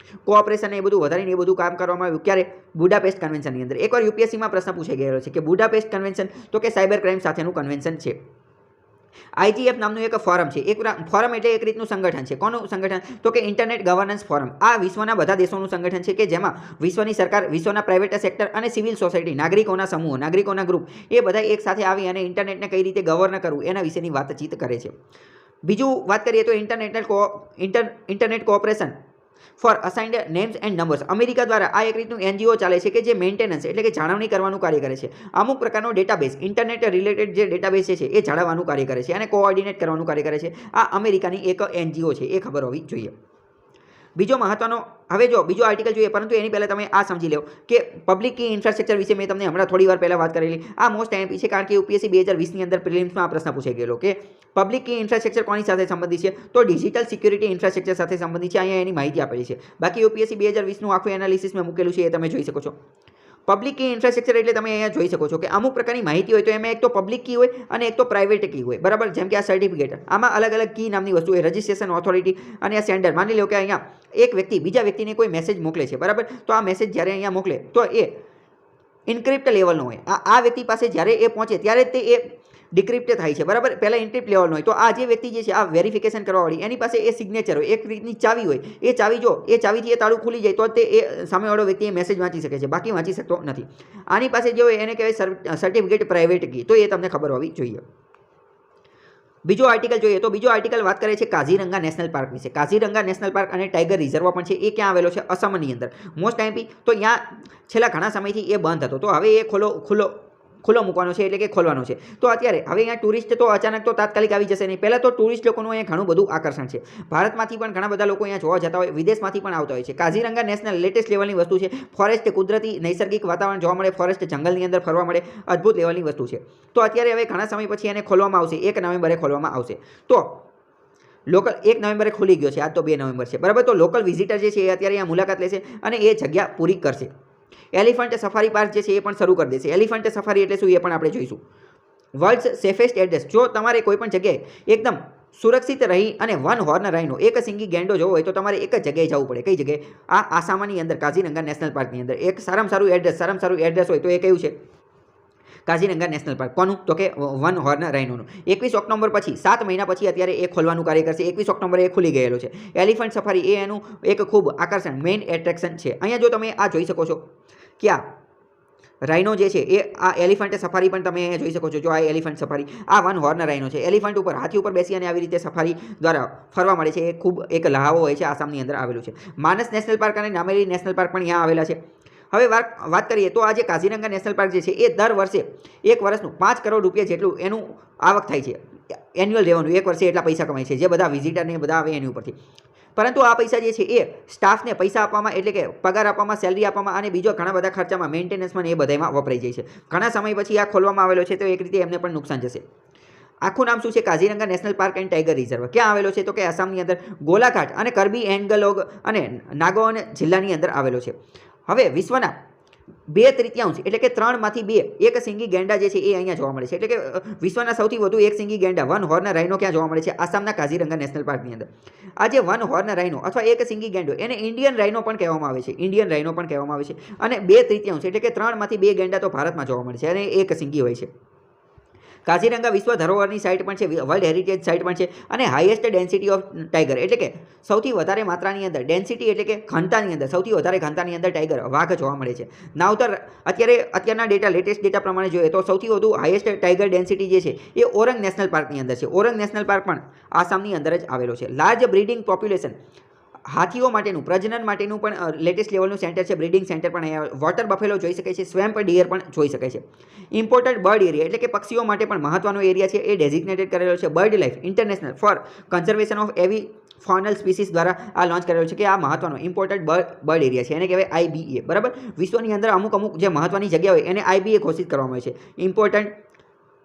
કોઓપરેશન એ બધું વધારીને એ બધું કામ કરવામાં આવ્યું ક્યારે બુડાપેસ્ટ કન્વેન્શનની અંદર એકવાર યુપીએસસીમાં પ્રશ્ન પૂછાઈ ગયેલો છે કે બુડાપેસ્ટ કન્વેન્શન તો કે સાયબર ક્રાઇમ સાથેનું કન્વેન્શન છે આઈજીએફ નામનું એક ફોરમ છે એક ફોરમ એટલે એક રીતનું સંગઠન છે કોનું સંગઠન તો કે ઇન્ટરનેટ ગવર્નન્સ ફોરમ આ વિશ્વના બધા દેશોનું સંગઠન છે કે જેમાં વિશ્વની સરકાર વિશ્વના પ્રાઇવેટ સેક્ટર અને સિવિલ સોસાયટી નાગરિકોના સમૂહો નાગરિકોના ગ્રુપ એ બધા એક સાથે આવી અને ઇન્ટરનેટને કઈ રીતે ગવર્ન કરવું એના વિશેની વાતચીત કરે છે બીજું વાત કરીએ તો internet cooperation for assigned names and numbers America દ્વારા આ એક રીતનું એનજીઓ ચાલે છે કે જે મેન્ટેનન્સ એટલે કે જાળવણી કરવાનું કાર્ય કરે છે અમુક પ્રકારનો ડેટાબેઝ ઇન્ટરનેટ રિલેટેડ જે ડેટાબેઝ છે એ જાળવવાનું કાર્ય કરે છે અને કોઓર્ડિનેટ કરવાનું કાર્ય કરે છે આ અમેરિકાની એક એનજીઓ છે એ ખબર હોવી જોઈએ બીજો મહત્વનો હવે જો બીજો આર્ટિકલ જોઈએ પરંતુ એની પહેલાં તમે આ સમજી લો કે પબ્લિક કી ઇન્ફ્રાસ્ટ્રક્ચર વિશે મેં તમને હમણાં થોડી વાર પહેલાં વાત કરેલી આ મોસ્ટ એમપી છે કારણ કે યુપીએસસી 2020ની અંદર પ્રિલિમ્સમાં આ પ્રશ્ન પૂછાઈ ગયેલો કે પબ્લિક કી ઇન્ફ્રાસ્ટ્રક્ચર કોની સાથે સંબંધિત છે તો ડિજિટલ સિક્યુરિટી ઇન્ફ્રાસ્ટ્રક્ચર સાથે સંબંધિત છે અહીંયા એની માહિતી આપેલી છે બાકી યુપીએસસી 2020નું આખું એનાલિસિસ મેં મૂકેલું છે એ તમે જોઈ શકો છો પબ્લિક કી ઇન્ફ્રાસ્ટ્રક્ચર એટલે તમે અહીંયા જોઈ શકો છો કે અમુક પ્રકારની માહિતી હોય તો એમાં એક તો પબ્લિક કી હોય અને એક તો પ્રાઇવેટ કી હોય બરાબર જેમ કે આ સર્ટિફિકેટ આમાં અલગ અલગ કી નામની વસ્તુ હોય રજિસ્ટ્રેશન ઓથોરિટી અને આ સેન્ડર માની લો કે અહીંયા એક વ્યક્તિ બીજા વ્યક્તિને કોઈ મેસેજ મોકલે છે બરાબર તો આ મેસેજ જ્યારે અહીંયા મોકલે તો એ ઇન્ક્રિપ્ટ લેવલનો હોય આ વ્યક્તિ પાસે જ્યારે એ પહોંચે ત્યારે તે એ ડિક્રિપ્ટ થાય છે બરાબર પહેલાં ઇન્ક્રિપ્ટ લેવલનો હોય તો આ જે વ્યક્તિ જે છે આ વેરિફિકેશન કરવાવાળી એની પાસે એ સિગ્નેચર હોય એક રીતની ચાવી હોય એ ચાવી જો એ ચાવીથી એ તાળું ખુલી જાય તો તે એ સામેવાળો વ્યક્તિ એ મેસેજ વાંચી શકે છે બાકી વાંચી શકતો નથી આની પાસે જે હોય એને કહેવાય સર્ટિફિકેટ પ્રાઇવેટ કી તો એ તમને ખબર હોવી જોઈએ બીજો આર્ટિકલ જોઈએ તો બીજો આર્ટિકલ વાત કરે છે કાઝીરંગા નેશનલ પાર્ક વિશે કાઝીરંગા નેશનલ પાર્ક અને ટાઈગર રિઝર્વ પણ છે એ ક્યાં આવેલો છે અસમની અંદર મોસ્ટ આઈપી તો ત્યાં છેલ્લા ઘણા સમયથી એ બંધ હતો તો હવે એ ખુલ્લો મૂકવાનો છે એટલે કે ખોલવાનો છે તો અત્યારે હવે અહીંયા ટુરિસ્ટ તો અચાનક તો તાત્કાલિક આવી જશે નહીં પહેલાં તો ટુરિસ્ટ લોકોનું અહીંયા ઘણું બધું આકર્ષણ છે ભારતમાંથી પણ ઘણા બધા લોકો અહીંયા જોવા જતા હોય વિદેશમાંથી પણ આવતા હોય છે કાઝીરંગા નેશનલ લેટેસ્ટ લેવલની વસ્તુ છે ફોરેસ્ટ કુદરતી નૈસર્ગિક વાતાવરણ જોવા મળે ફોરેસ્ટ જંગલની અંદર ફરવા મળે અદ્ભુત લેવલની વસ્તુ છે તો અત્યારે હવે ઘણા સમય પછી એને ખોલવામાં આવશે 1 નવેમ્બરે ખોલવામાં આવશે તો લોકલ 1 નવેમ્બરે ખુલી ગયો છે આજ તો 2 નવેમ્બર છે બરાબર તો લોકલ વિઝિટર જે છે એ અત્યારે અહીંયા મુલાકાત લેશે અને એ જગ્યા પૂરી કરશે એલિફન્ટ સફારી પાર્ક જે છે એ પણ શરૂ કરી દેશે એલિફન્ટ સફારી એટલે શું એ પણ આપણે જોઈશું વર્લ્ડ્સ સેફેસ્ટ એડ્રેસ જો તમારે કોઈ પણ જગ્યાએ એકદમ સુરક્ષિત રહી અને વન હોર્ન રાઇનો એક સિંગી ગેંડો જોવો હોય તો તમારે એક જ જગ્યાએ જવું પડે કઈ જગ્યાએ આ આસામની અંદર કાઝીરંગા નેશનલ પાર્કની અંદર એક સારામાં સારું એડ્રેસ હોય તો એ કયું છે કાઝીરંગા નેશનલ પાર્ક કોનું તો કે વન હોર્ન રાઇનોનું 21 ઓક્ટોબર પછી 7 મહિના પછી અત્યારે એ ખોલવાનું કાર્ય કરશે 21 ઓક્ટોબરે એ ખુલી ગયેલો છે એલિફન્ટ સફારી એ એનું એક ખૂબ આકર્ષણ મેઇન એટ્રેક્શન છે અહીંયા જો તમે આ જોઈ શકો છો કે આ રાઇનો જે છે એ આ એલિફન્ટ સફારી પણ તમે અહીંયા જોઈ શકો છો જો આ એલિફન્ટ સફારી આ વન હોર્ન રાઇનો છે એલિફન્ટ ઉપર હાથી ઉપર બેસી અને આવી રીતે સફારી દ્વારા ફરવા મળે છે એ ખૂબ એક લહાવો હોય છે આસામની અંદર આવેલું છે માનસ નેશનલ પાર્ક અને નામેરી નેશનલ પાર્ક પણ અહીંયા આવેલા છે હવે વાત કરીએ તો આ જે કાઝીરંગા નેશનલ પાર્ક જે છે એ દર વર્ષે એક વર્ષનું 5 કરોડ રૂપિયા જેટલું એનું આવક થાય છે એન્યુઅલ રેવન્યુ એક વર્ષે એટલા પૈસા કમાય છે જે બધા વિઝિટરને બધા આવે એની ઉપરથી પરંતુ આ પૈસા જે છે એ સ્ટાફને પૈસા આપવામાં એટલે કે પગાર આપવામાં સેલરી આપવામાં અને બીજો ઘણા બધા ખર્ચામાં મેન્ટેનન્સમાં એ બધામાં વપરાઈ જાય છે ઘણા સમય પછી આ ખોલવામાં આવેલો છે તો એક રીતે એમને પણ નુકસાન જશે આખું નામ શું છે Kaziranga national park and tiger reserve ક્યાં આવેલો છે તો કે આસામની અંદર ગોલાઘાટ અને કરબી એન્ગલોગ અને નાગોન જિલ્લાની અંદર આવેલો છે હવે વિશ્વના 2/3 એટલે કે 3માંથી 2 એક સિંગી ગેંડા જે છે એ અહીંયા જોવા મળે છે એટલે કે વિશ્વના સૌથી વધુ એક સિંગી ગેંડા વન હોર્ન રાઇનો ક્યાં જોવા મળે છે આસામના કાઝીરંગા નેશનલ પાર્કની અંદર આ જે વન હોર્ન રાઇનો અથવા એક સિંગી ગેંડો એને ઇન્ડિયન રાઇનો પણ કહેવામાં આવે છે અને 2/3 એટલે કે 3માંથી 2 ગેંડા તો ભારતમાં જોવા મળે છે અને એક સિંગી હોય છે કાઝીરંગા વિશ્વ ધરોહરની સાઇટ પણ છે વર્લ્ડ હેરિટેજ સાઇટ પણ છે અને હાઈએસ્ટ ડેન્સિટી ઓફ ટાઈગર એટલે કે સૌથી વધારે માત્રાની અંદર ડેન્સિટી એટલે કે ઘનતાની અંદર સૌથી વધારે ઘનતાની અંદર ટાઈગર વાઘ જોવા મળે છે નાવતર અત્યારના લેટેસ્ટ ડેટા પ્રમાણે જોઈએ તો સૌથી વધુ હાઈએસ્ટ ટાઈગર ડેન્સિટી જે છે એ ઓરંગ નેશનલ પાર્કની અંદર છે ઓરંગ નેશનલ પાર્ક પણ આસામની અંદર જ આવેલો છે લાર્જ બ્રીડિંગ પોપ્યુલેશન હાથીઓ માટેનું પ્રજનન માટેનું પણ લેટેસ્ટ લેવલનું સેન્ટર છે બ્રીડિંગ સેન્ટર પણ અહીંયા વોટર બફેલો જોઈ શકે છે સ્વેમ્પ ડિયર પણ જોઈ શકે છે ઇમ્પોર્ટન્ટ બર્ડ એરિયા એટલે કે પક્ષીઓ માટે પણ મહત્વનો એરિયા છે એ ડેઝિગ્નેટેડ કરેલો છે bird life international for conservation of એવી ફોનલ સ્પીસીસ દ્વારા આ લોન્ચ કરેલો છે કે આ મહત્વનો ઇમ્પોર્ટન્ટ બર્ડ એરિયા છે એને કહેવાય આઈબીએ બરાબર વિશ્વની અંદર અમુક જે મહત્વની જગ્યા હોય એને આઈબીએ ઘોષિત કરવામાં આવે છે ઇમ્પોર્ટન્ટ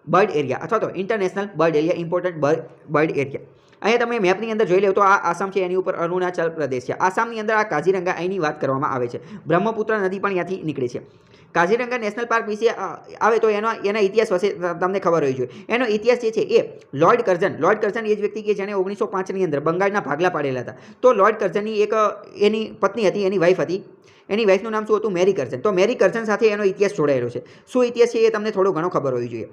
બર્ડ એરિયા અથવા તો international bird area important bird area અહીંયા તમે મેપની અંદર જોઈ લો તો આ આસામ છે, એની ઉપર અરુણાચલ પ્રદેશ છે. આસામની અંદર આ કાઝીરંગા અહીંની વાત કરવામાં આવે છે. બ્રહ્મપુત્ર નદી પણ ત્યાંથી નીકળે છે. કાઝીરંગા નેશનલ પાર્ક વિશે આવે તો એના ઇતિહાસ વિશે તમને ખબર હોવી જોઈએ. એનો ઇતિહાસ જે છે એ લોર્ડ કર્ઝન એ જ વ્યક્તિ કે જેણે 1905ની અંદર બંગાળના ભાગલા પાડેલા હતા. તો લોર્ડ કર્ઝનની એક એની પત્ની હતી, એની વાઈફ હતી. એની વાઈફનું નામ શું હતું? મેરી કર્ઝન. તો મેરી કર્ઝન સાથે એનો ઇતિહાસ જોડાયેલો છે. શું ઇતિહાસ છે એ તમને થોડો ઘણો ખબર હોવી જોઈએ.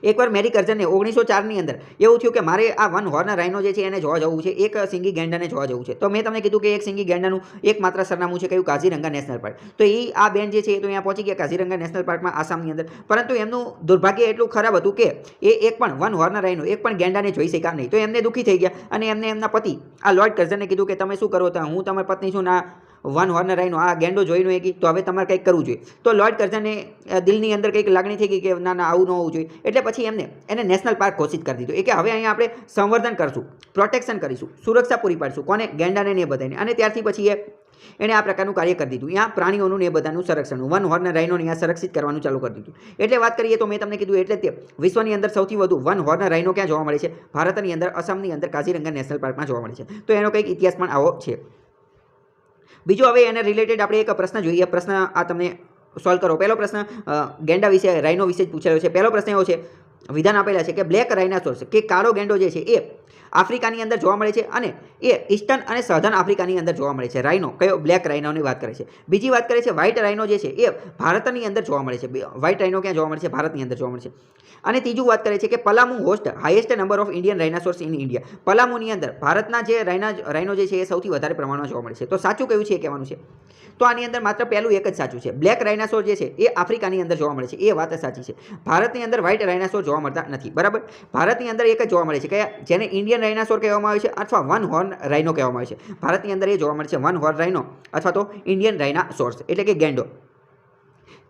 એકવાર મેરી કર્ઝનને 1904ની અંદર એવું થયું કે મારે આ વન હોર્ન રાઇનો જે છે એને જોવા જવું છે, એક સિંગી ગેંડાને જોવા જવું છે. તો મેં તમને કીધું કે એક સિંગી ગેંડાનું એકમાત્ર સરનામું છે કયું? Kaziranga national park. તો આ બેન જે છે એ તો અહીંયા પહોંચી ગયા કાઝીરંગા નેશનલ પાર્કમાં આસામની અંદર, પરંતુ એમનું દુર્ભાગ્ય એટલું ખરાબ હતું કે એ એક પણ વન હોર્ન રાઇનો, એક પણ ગેંડાને જોઈ શક્યા નહીં. તો એમને દુઃખી થઈ ગયા અને એમને એમના પતિ આ લોર્ડ કર્ઝનને કીધું કે તમે શું કરો? તો હું તમારી પત્ની છું, ના વન હોર્ન રાઇનો આ ગેંડો જોઈને એકી, તો હવે તમારે કંઈક કરવું જોઈએ. તો લોર્ડ કર્ઝનને દિલની અંદર કંઈક લાગણી થઈ ગઈ કે ના આવું ન હોવું જોઈએ. એટલે પછી એને નેશનલ પાર્ક ઘોષિત કરી દીધું. એ કે હવે અહીંયા આપણે સંવર્ધન કરશું, પ્રોટેક્શન કરીશું, સુરક્ષા પૂરી પાડશું. કોને? ગેંડાને ને એ બધાને. અને ત્યારથી પછી એણે આ પ્રકારનું કાર્ય કરી દીધું. અહીંયા પ્રાણીઓનું ને એ બધાનું સંરક્ષણ, વન હોર્ન રાઇનોને અહીંયા સંરક્ષિત કરવાનું ચાલુ કરી દીધું. એટલે વાત કરીએ તો મેં તમને કીધું એટલે તે વિશ્વની અંદર સૌથી વધુ વન હોર્ન રાઇનો ક્યાં જોવા મળે છે? ભારતની અંદર, અસમની અંદર કાઝીરંગા નેશનલ પાર્કમાં જોવા મળે છે. તો એનો કંઈક ઇતિહાસ પણ આવો છે. બીજો હવે એને રિલેટેડ આપણે એક પ્રશ્ન જોઈએ. પ્રશ્ન આ તમને સોલ્વ કરો. પહેલો પ્રશ્ન ગેંડા વિશે, રાઇનો વિશે જ પૂછેલો છે. પહેલો પ્રશ્ન એવો છે, વિધાન આપેલા છે કે બ્લેક રાઇનાસોર્સ કે કાળો ગેંડો જે છે એ આફ્રિકાની અંદર જોવા મળે છે અને એ ઈસ્ટર્ન અને સધર્ન આફ્રિકાની અંદર જોવા મળે છે. રાઇનો કયો? બ્લેક રાઇનોની વાત કરે છે. બીજી વાત કરે છે વ્હાઇટ રાઇનો જે છે એ ભારતની અંદર જોવા મળે છે. વ્હાઇટ રાઇનો ક્યાં જોવા મળે છે? ભારતની અંદર જોવા મળે છે. અને ત્રીજું વાત કરે છે કે Palamu host highest number of Indian rhinoceros in India. પલામુની અંદર ભારતના જે રાઇનો જે છે એ સૌથી વધારે પ્રમાણમાં જોવા મળે છે. તો સાચું કયું છે એ કહેવાનું છે. તો આની અંદર માત્ર પહેલું એક જ સાચું છે. બ્લેક રાઇનાસોર જે છે એ આફ્રિકાની અંદર જોવા મળે છે, એ વાત સાચી છે. ભારતની અંદર વ્હાઇટ રાઇનાસોર જોવા મળતા નથી. બરાબર. ભારતની અંદર એક જ જોવા મળે છે કયા? જેને ઇન્ડિયન રાઇનાસોર કહેવામાં આવે છે અથવા વન હોર્ન રાઇનો કહેવામાં આવે છે. ભારતની અંદર એ જોવા મળે છે વન હોર્ન રાઇનો અથવા તો ઇન્ડિયન રાઇનાસોર્સ એટલે કે ગેંડો.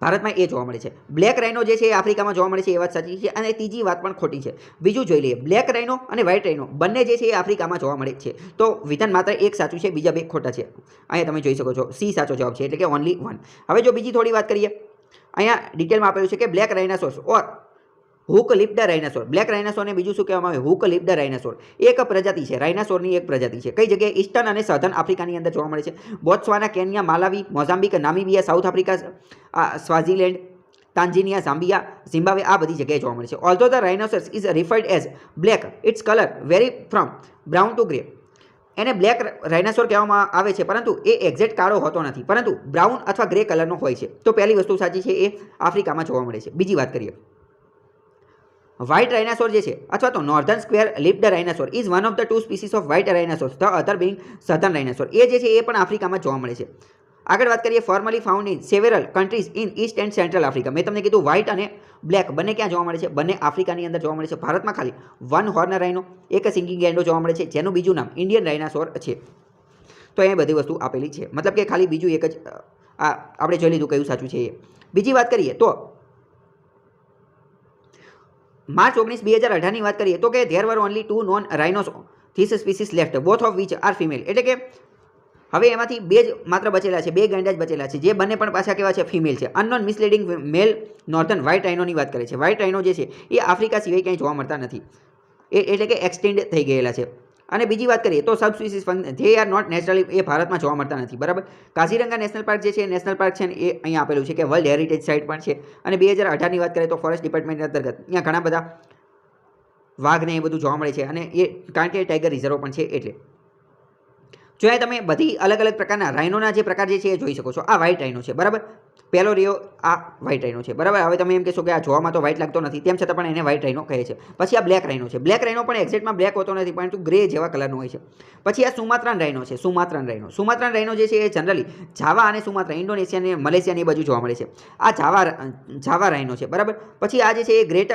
ભારતમાં એ જોવા મળે છે. બ્લેક રાઇનો જે છે એ આફ્રિકામાં જોવા મળે છે, એ વાત સાચી છે. અને ત્રીજી વાત પણ ખોટી છે. બીજું જોઈ લઈએ. બ્લેક રાઇનો અને વ્હાઇટ રાઇનો બંને જે છે એ આફ્રિકામાં જોવા મળે છે. તો વિધાન માત્ર એક સાચું છે, બીજા બે ખોટા છે. અહીંયા તમે જોઈ શકો છો સી સાચો જવાબ છે, એટલે કે ઓનલી વન. હવે જો બીજી થોડી વાત કરીએ, અહીંયા ડિટેલમાં આપેલું છે કે black rhinoceros or hook lipped rhinoceros. Black રાઇનાસોરને બીજું શું કહેવામાં આવે? Hook lipped rhinoceros. એક પ્રજાતિ છે, રાઇનાસોરની એક પ્રજાતિ છે. કઈ જગ્યાએ? ઈસ્ટર્ન અને સધર્ન આફ્રિકાની અંદર જોવા મળે છે. Botswana, Kenya, Malawi, Mozambique, Namibia, South Africa, Swaziland, Tanzania, Zambia, Zimbabwe આ બધી જગ્યાએ જોવા મળે છે. Although the rhinoceros is referred as black, its colour vary from brown to grey. એને બ્લેક રાઇનાસોર કહેવામાં આવે છે, પરંતુ એ એક્ઝેક્ટ કાળો હોતો નથી, પરંતુ બ્રાઉન અથવા ગ્રે કલરનો હોય છે. તો પહેલી વસ્તુ સાચી છે, એ આફ્રિકામાં જોવા મળે છે. બીજી વાત કરીએ. વ્હાઇટ રાઇનાસોર જે છે અથવા તો northern square lipped rhinoceros is one of the two species of white rhinoceros, the other being southern rhinoceros. એ જે છે એ પણ આફ્રિકામાં જોવા મળે છે. આગળ વાત કરીએ. Formerly found in several countries in East and central Africa. મેં તમને કીધું વ્હાઇટ અને બ્લેક બંને ક્યાં જોવા મળે છે? બંને આફ્રિકાની અંદર જોવા મળે છે. ભારતમાં ખાલી વન હોર્ન રાઇનો, એક સિંગિંગ ગેંડો જોવા મળે છે, જેનું બીજું નામ ઇન્ડિયન રાઇનાસોર છે. તો એ બધી વસ્તુ આપેલી છે. મતલબ કે ખાલી બીજું એક જ આપણે જોઈ લીધું કયું સાચું છે એ. બીજી વાત કરીએ તો માર્ચ 19, 2018ની વાત કરીએ તો કે there were only 2 known rhinos these species left, both of which are female. એટલે કે હવે એમાંથી બે જ માત્ર બચેલા છે, બે ગેંડા જ બચેલા છે, જે બંને પણ પાછા કેવા છે? ફિમેલ છે. અનનોન મિસલીડિંગ મેલ નોર્ધન વ્હાઇટ રાઇનોની વાત કરે છે. વ્હાઇટ રાઇનો જે છે એ આફ્રિકા સિવાય ક્યાંય જોવા મળતા નથી, એટલે કે એક્સટેન્ડ થઈ ગયેલા છે. અને બીજી વાત કરીએ તો સબસ્પીસીસ ધે આર નોટ નેચરલી, એ ભારતમાં જોવા મળતા નથી. બરાબર. કાઝીરંગા નેશનલ પાર્ક જે છે, નેશનલ પાર્ક છે ને એ અહીંયા આપેલું છે કે વર્લ્ડ હેરિટેજ સાઇટ પણ છે. અને 2018ની વાત કરીએ તો ફોરેસ્ટ ડિપાર્ટમેન્ટ અંતર્ગત અહીંયા ઘણા બધા વાઘને એ બધું જોવા મળે છે. અને એ કારણ કે ટાઈગર રિઝર્વ પણ છે એટલે. જો એ તમે બધી અલગ અલગ પ્રકારના રાઇનોના જે પ્રકાર જે છે એ જોઈ શકો છો. આ વ્હાઇટ રાઇનો છે. બરાબર. પહેલો રહ્યો આ વ્હાઇટ રાઇનો છે. બરાબર. હવે તમે એમ કહેશો કે આ જોવામાં તો વ્હાઇટ લાગતો નથી, તેમ છતાં પણ એને વ્હાઇટ રાઇનો કહે છે. પછી આ બ્લેક રાઇનો છે. બ્લેક રાઇનો પણ એક્ઝેક્ટમાં બ્લેક હોતો નથી, પરંતુ ગ્રે જેવા કલરનો હોય છે. પછી આ સુમાત્રાન રાઇનો છે. સુમાત્રાન રાઇનો. સુમાત્રાન રાઇનો જે છે એ જનરલી જાવા અને સુમાત્રા, ઇન્ડોનેશિયા અને મલેશિયાની બાજુ જોવા મળે છે. આ જાવા રાઇનો છે. બરાબર. પછી આ જે છે એ ગ્રેટ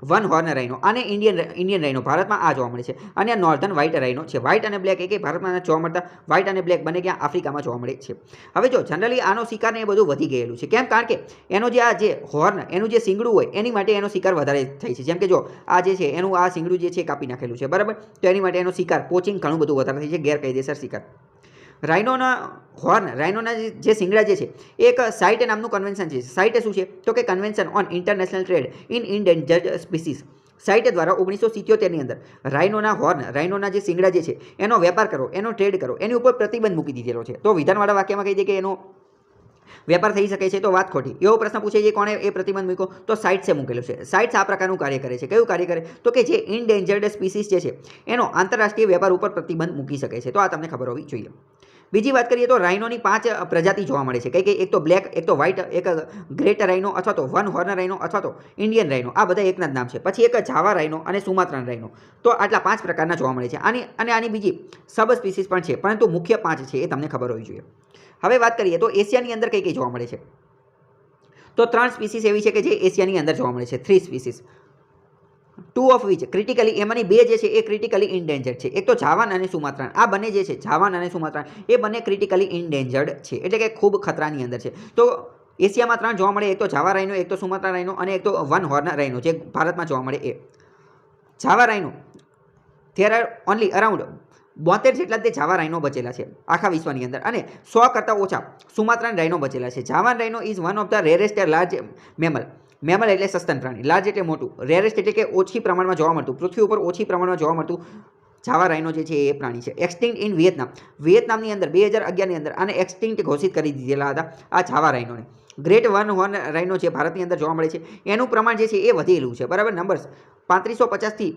વન હોર્ન રાઇનો, અને ઇન્ડિયન રાઇનો ભારતમાં આ જોવા મળે છે. અને આ નોર્ધન વ્હાઇટ રાઇનો છે. વ્હાઇટ અને બ્લેક એક ભારતમાં જોવા મળતા, વ્હાઇટ અને બ્લેક બંને ક્યાં? આફ્રિકામાં જોવા મળે છે. હવે જો જનરલી આનો શિકાર ને એ બધું વધી ગયેલું છે. કેમ? કારણ કે એનો જે આ જે હોર્ન, એનું જે શીંગડું હોય એની માટે એનો શિકાર વધારે થાય છે. જેમ કે જો આ જે છે એનું આ શીંગડું જે છે કાપી નાખેલું છે. બરાબર. તો એની માટે એનો શિકાર, પોચિંગ ઘણું બધું વધારે થાય છે, ગેરકાયદેસર શિકાર. રાઇનોના હોર્ન, રાઇનોના જે શિંગડા જે છે એ એક સાઇટ નામનું કન્વેન્શન છે. સાઇટ શું છે? તો કે convention on international trade in endangered species. CITES દ્વારા 1977ની અંદર રાઇનોના હોર્ન, રાઇનોના જે શિંગડા જે છે એનો વેપાર કરો, એનો ટ્રેડ કરો, એની ઉપર પ્રતિબંધ મૂકી દીધેલો છે. તો વિધાનવાળા વાક્યમાં કહી દે કે એનો વેપાર થઈ શકે છે, તો વાત ખોટી. એવો પ્રશ્ન પૂછે છે કોણે એ પ્રતિબંધ મૂક્યો, તો સાઇટ્સે મૂકેલો છે. સાઇટ્સ આ પ્રકારનું કાર્ય કરે છે. કયું કાર્ય કરે, તો કે જે ઇનડેન્જર્ડ સ્પીસીસ જે છે એનો આંતરરાષ્ટ્રીય વેપાર ઉપર પ્રતિબંધ મૂકી શકે છે. તો આ તમને ખબર હોવી જોઈએ. બીજી વાત કરીએ તો રાઇનોની 5 પ્રજાતિ જોવા મળે છે. કઈ એક તો બ્લેક, એક તો વ્હાઇટ, એક ગ્રેટ રાઇનો અથવા તો વન હોર્ન રાઇનો અથવા તો ઇન્ડિયન રાઇનો. આ બધા એકના જ નામ છે. પછી એક જાવા રાઇનો અને સુમાત્રાન રાઇનો. તો આટલા 5 પ્રકારના જોવા મળે છે. આની બીજી સબ સ્પીસીસ પણ છે, પરંતુ મુખ્ય 5 છે એ તમને ખબર હોવી જોઈએ. હવે વાત કરીએ તો એશિયાની અંદર કઈ જોવા મળે છે, તો 3 સ્પીસીસ એવી છે કે જે એશિયાની અંદર જોવા મળે છે. 3 સ્પીસીસ, 2 ઓફ વિચ ક્રિટિકલી, એમાંની 2 જે છે એ ક્રિટિકલી ઇન્ડેન્જર્ડ છે. એક તો જાવાન અને સુમાત્રાન. આ બંને જે છે જાવાન અને સુમાત્રાન એ બંને ક્રિટિકલી ઇન્ડેન્જર્ડ છે, એટલે કે ખૂબ ખતરાની અંદર છે. તો એશિયામાં 3 જોવા મળે, એક તો જાવા રાઇનો, એક તો સુમાત્રા રાઇનો અને એક તો વન હોર્ન રાઇનો જે ભારતમાં જોવા મળે એ. Java rhino, there are only around 72 જેટલા તે જાવા રાઇનો બચેલા છે આખા વિશ્વની અંદર, અને 100 કરતાં ઓછા સુમાત્રાન રાઇનો બચેલા છે. Javan rhino is one of the rarest large mammal. Mammal એટલે સસ્તન પ્રાણી, લાર્જ એટલે મોટું, રેરેસ્ટ એટલે કે ઓછી પ્રમાણમાં જોવા મળતું, પૃથ્વી ઉપર ઓછી પ્રમાણમાં જોવા મળતું જાવા રાઇનો જે છે એ પ્રાણી છે. એક્સટિંક્ટ ઇન વિયેતનામ. વિયેતનામની અંદર 2011ની અંદર આને એક્સટિંક્ટ ઘોષિત કરી દીધેલા હતા આ જાવા રાઇનોને. ગ્રેટ વન હોર્ન રાઇનો જે ભારતની અંદર જોવા મળે છે એનું પ્રમાણ જે છે એ વધેલું છે. બરાબર, નંબર્સ 3550થી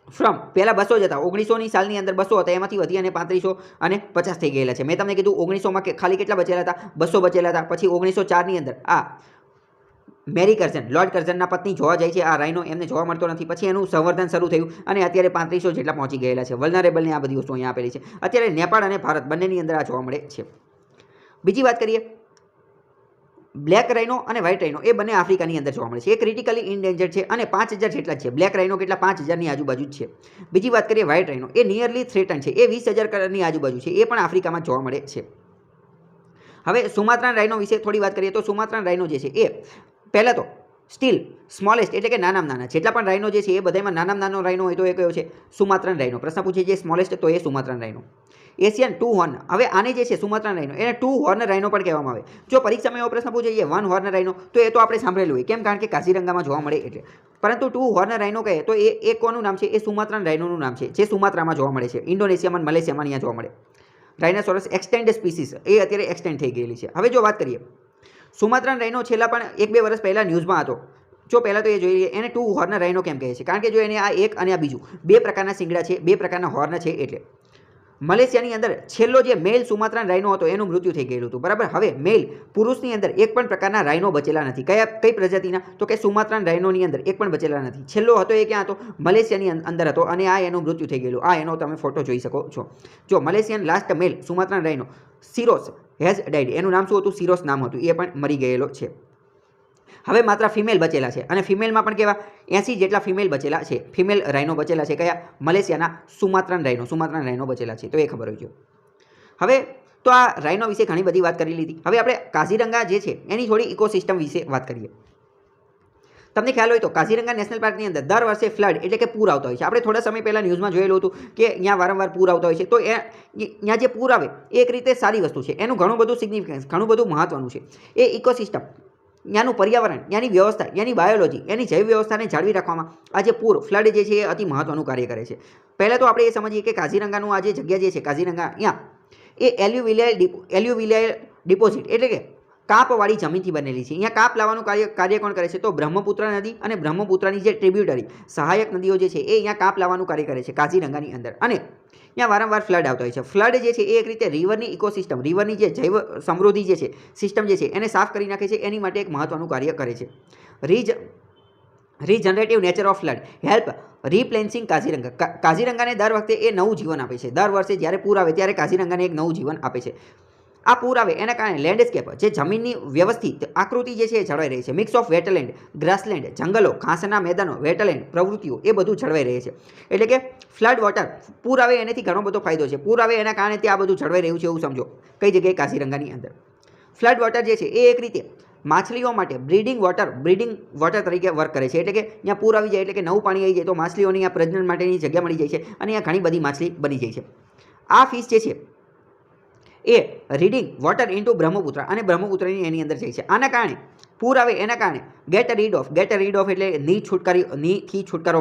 ફ્રોમ પહેલાં 200 જ હતા, 1900ની સાલની અંદર 200 હતા, એમાંથી વધી અને 3500 અને 50 થઈ ગયેલા છે. મેં તમને કીધું 1900માં ખાલી કેટલા બચેલા હતા, 200 બચેલા હતા. પછી 1904ની અંદર આ મેરી કર્ઝન, લોર્ડ કર્ઝનના પત્ની જોવા જાય છે આ રાઇનો, એમને જોવા મળતો નથી. પછી એનું સંવર્ધન શરૂ થયું અને અત્યારે 3500 જેટલા પહોંચી ગયેલા છે. વલ્નરેબલની આ બધી વસ્તુ અહીંયા આપેલી છે. અત્યારે નેપાળ અને ભારત બંનેની અંદર આ જોવા મળે છે. બીજી વાત કરીએ, બ્લેક રાઇનો અને વ્હાઇટ રાઇનો એ બંને આફ્રિકાની અંદર જોવા મળે છે. એ ક્રિટિકલી ઇન્ડેન્જર્ડ છે અને 5000 જેટલા છે. બ્લેક રાઇનો કેટલા 5000ની આજુબાજુ જ છે. બીજી વાત કરીએ વ્હાઇટ રાઇનો, એ નિયરલી થ્રેટન છે, એ 20000ની આજુબાજુ છે, એ પણ આફ્રિકામાં જોવા મળે છે. હવે સુમાત્રાન રાઇનો વિશે થોડી વાત કરીએ તો સુમાત્રાન રાઇનો જે છે એ પહેલાં તો સ્ટીલ સ્મોલેસ્ટ એટલે કે નાનામાં નાના જેટલા પણ રાઇનો જે છે એ બધામાં નાનામાં નાનો રાઇનો હોય તો એ કયો છે, સુમાત્રાન રાઇનો. પ્રશ્ન પૂછે છે સ્મોલેસ્ટ, તો એ સુમાત્રાન રાઇનો. એશિયન 2 હોર્ન, હવે આને જે છે સુમાત્રાન રાઇનો એને 2 હોર્ન રાઇનો પણ કહેવામાં આવે. જો પરીક્ષામાં એવો પ્રશ્ન પૂછે છે 1 હોર્ન રાઇનો, તો એ તો આપણે સાંભળેલું હોય, કેમ કારણ કે કાઝીરંગામાં જોવા મળે એટલે. પરંતુ 2 હોર્ન રાઇનો કહે તો એ કોનું નામ છે, એ સુમાત્રાન રાઇનોનું નામ છે, જે સુમાત્રામાં જોવા મળે છે, ઇન્ડોનેશિયામાં, મલેશિયામાં અહીંયા જોવા મળે. રાઇનોસોરસ એક્સટેન્ડ સ્પીસીસ એ અત્યારે એક્સટેન્ડ થઈ ગયેલી છે. હવે જો વાત કરીએ સુમાત્રાન રાઇનો છેલ્લા પણ 1-2 વર્ષ પહેલાં ન્યૂઝમાં હતો. જો પહેલાં તો એ જોઈએ એને 2 હોર્ન રાઇનો કેમ કહે છે, કારણ કે જો એને આ એક અને આ બીજું 2 પ્રકારના શિંગડા છે, 2 પ્રકારના હોર્ન છે એટલે. મલેશિયાની અંદર છેલ્લો જે મેલ સુમાત્રાન રાઇનો હતો એનું મૃત્યુ થઈ ગયેલું હતું. બરાબર, હવે મેલ પુરુષની અંદર એક પણ પ્રકારના રાઇનો બચેલા નથી. કઈ પ્રજાતિના, તો કે સુમાત્રાન રાઇનોની અંદર એક પણ બચેલા નથી. છેલ્લો હતો એ ક્યાં હતો, મલેશિયાની અંદર હતો, અને આ એનું મૃત્યુ થઈ ગયેલું. આ એનો તમે ફોટો જોઈ શકો છો. જો Malaysian last male Sumatran rhino સિરોસ હેઝ ડાઇડ, એનું નામ શું હતું, સિરોસ નામ હતું, એ પણ મરી ગયેલો છે. હવે માત્ર ફિમેલ બચેલા છે, અને ફિમેલમાં પણ કેવા 80 જેટલા ફિમેલ બચેલા છે, ફિમેલ રાઇનો બચેલા છે. કયા, મલેશિયાના સુમાત્રાન રાઇનો બચેલા છે, તો એ ખબર હોય છે. હવે તો આ રાઇનો વિશે ઘણી બધી વાત કરી લીધી. હવે આપણે કાઝીરંગા જે છે એની થોડી ઇકોસિસ્ટમ વિશે વાત કરીએ. તમને ખ્યાલ હોય તો કાઝીરંગા નેશનલ પાર્કની અંદર દર વર્ષે ફ્લડ એટલે કે પૂર આવતા હોય છે. આપણે થોડા સમય પહેલાં ન્યૂઝમાં જોયેલું હતું કે અહીંયા વારંવાર પૂર આવતા હોય છે. તો અહીંયા જે પૂર આવે એ એક રીતે સારી વસ્તુ છે, એનું ઘણું બધું સિગ્નિફિકન્સ, ઘણું બધું મહત્વનું છે. એ ઇકોસિસ્ટમ, ત્યાંનું પર્યાવરણ, ત્યાંની વ્યવસ્થા, ત્યાંની બાયોલોજી, એની જૈવ વ્યવસ્થાને જાળવી રાખવામાં આ જે પૂર ફ્લડ જે છે એ અતિ મહત્વનું કાર્ય કરે છે. પહેલાં તો આપણે એ સમજીએ કે કાઝીરંગાનું આ જે જગ્યા જે છે કાઝીરંગા, અહીંયા એ એલ્યુવિલાયલ ડિપોઝિટ એટલે કે કાપવાળી જમીનથી બનેલી છે. અહીંયા કાપ લાવવાનું કાર્ય કોણ કરે છે, તો બ્રહ્મપુત્ર નદી અને બ્રહ્મપુત્રની જે ટ્રિબ્યુટરી સહાયક નદીઓ જે છે એ અહીંયા કાપ લાવવાનું કાર્ય કરે છે કાઝીરંગાની અંદર. અને ત્યાં વારંવાર ફ્લડ આવતા હોય છે. ફ્લડ જે છે એ એક રીતે રિવરની ઇકોસિસ્ટમ, રિવરની જે જૈવ સમૃદ્ધિ જે છે, સિસ્ટમ જે છે એને સાફ કરી નાખે છે. એની માટે એક મહત્વનું કાર્ય કરે છે. Regenerative nature of flood help replenishing Kaziranga. કાઝીરંગાને દર વખતે એ નવું જીવન આપે છે. દર વર્ષે જ્યારે પૂર આવે ત્યારે કાઝીરંગાને એક નવું જીવન આપે છે. આ પૂર આવે એના કારણે લેન્ડસ્કેપ, જે જમીનની વ્યવસ્થિત આકૃતિ જે છે એ જળવાઈ રહી છે. મિક્સ ઓફ વેટલેન્ડ, ગ્રાસલેન્ડ, જંગલો, ઘાસના મેદાનો, વેટલેન્ડ પ્રવૃત્તિઓ એ બધું જળવાઈ રહે છે. એટલે કે ફ્લડ વોટર, પૂર આવે એનાથી ઘણો બધો ફાયદો છે. પૂર આવે એના કારણે ત્યાં બધું જળવાઈ રહ્યું છે એવું સમજો. કઈ જગ્યાએ, કાઝીરંગાની અંદર. ફ્લડ વોટર જે છે એ એક રીતે માછલીઓ માટે બ્રીડિંગ વોટર તરીકે વર્ક કરે છે. એટલે કે ત્યાં પૂર આવી જાય એટલે કે નવું પાણી આવી જાય તો માછલીઓની આ પ્રજનન માટેની જગ્યા મળી જાય છે અને અહીંયા ઘણી બધી માછલી બની જાય છે. આ ફિશ જે છે એ રીડિંગ વોટર ઇન્ટુ બ્રહ્મપુત્ર અને બ્રહ્મપુત્રની એની અંદર જાય છે. આના કારણે પૂર આવે એના કારણે ગેટ રીડ ઓફ એટલે નીથી છુટકારો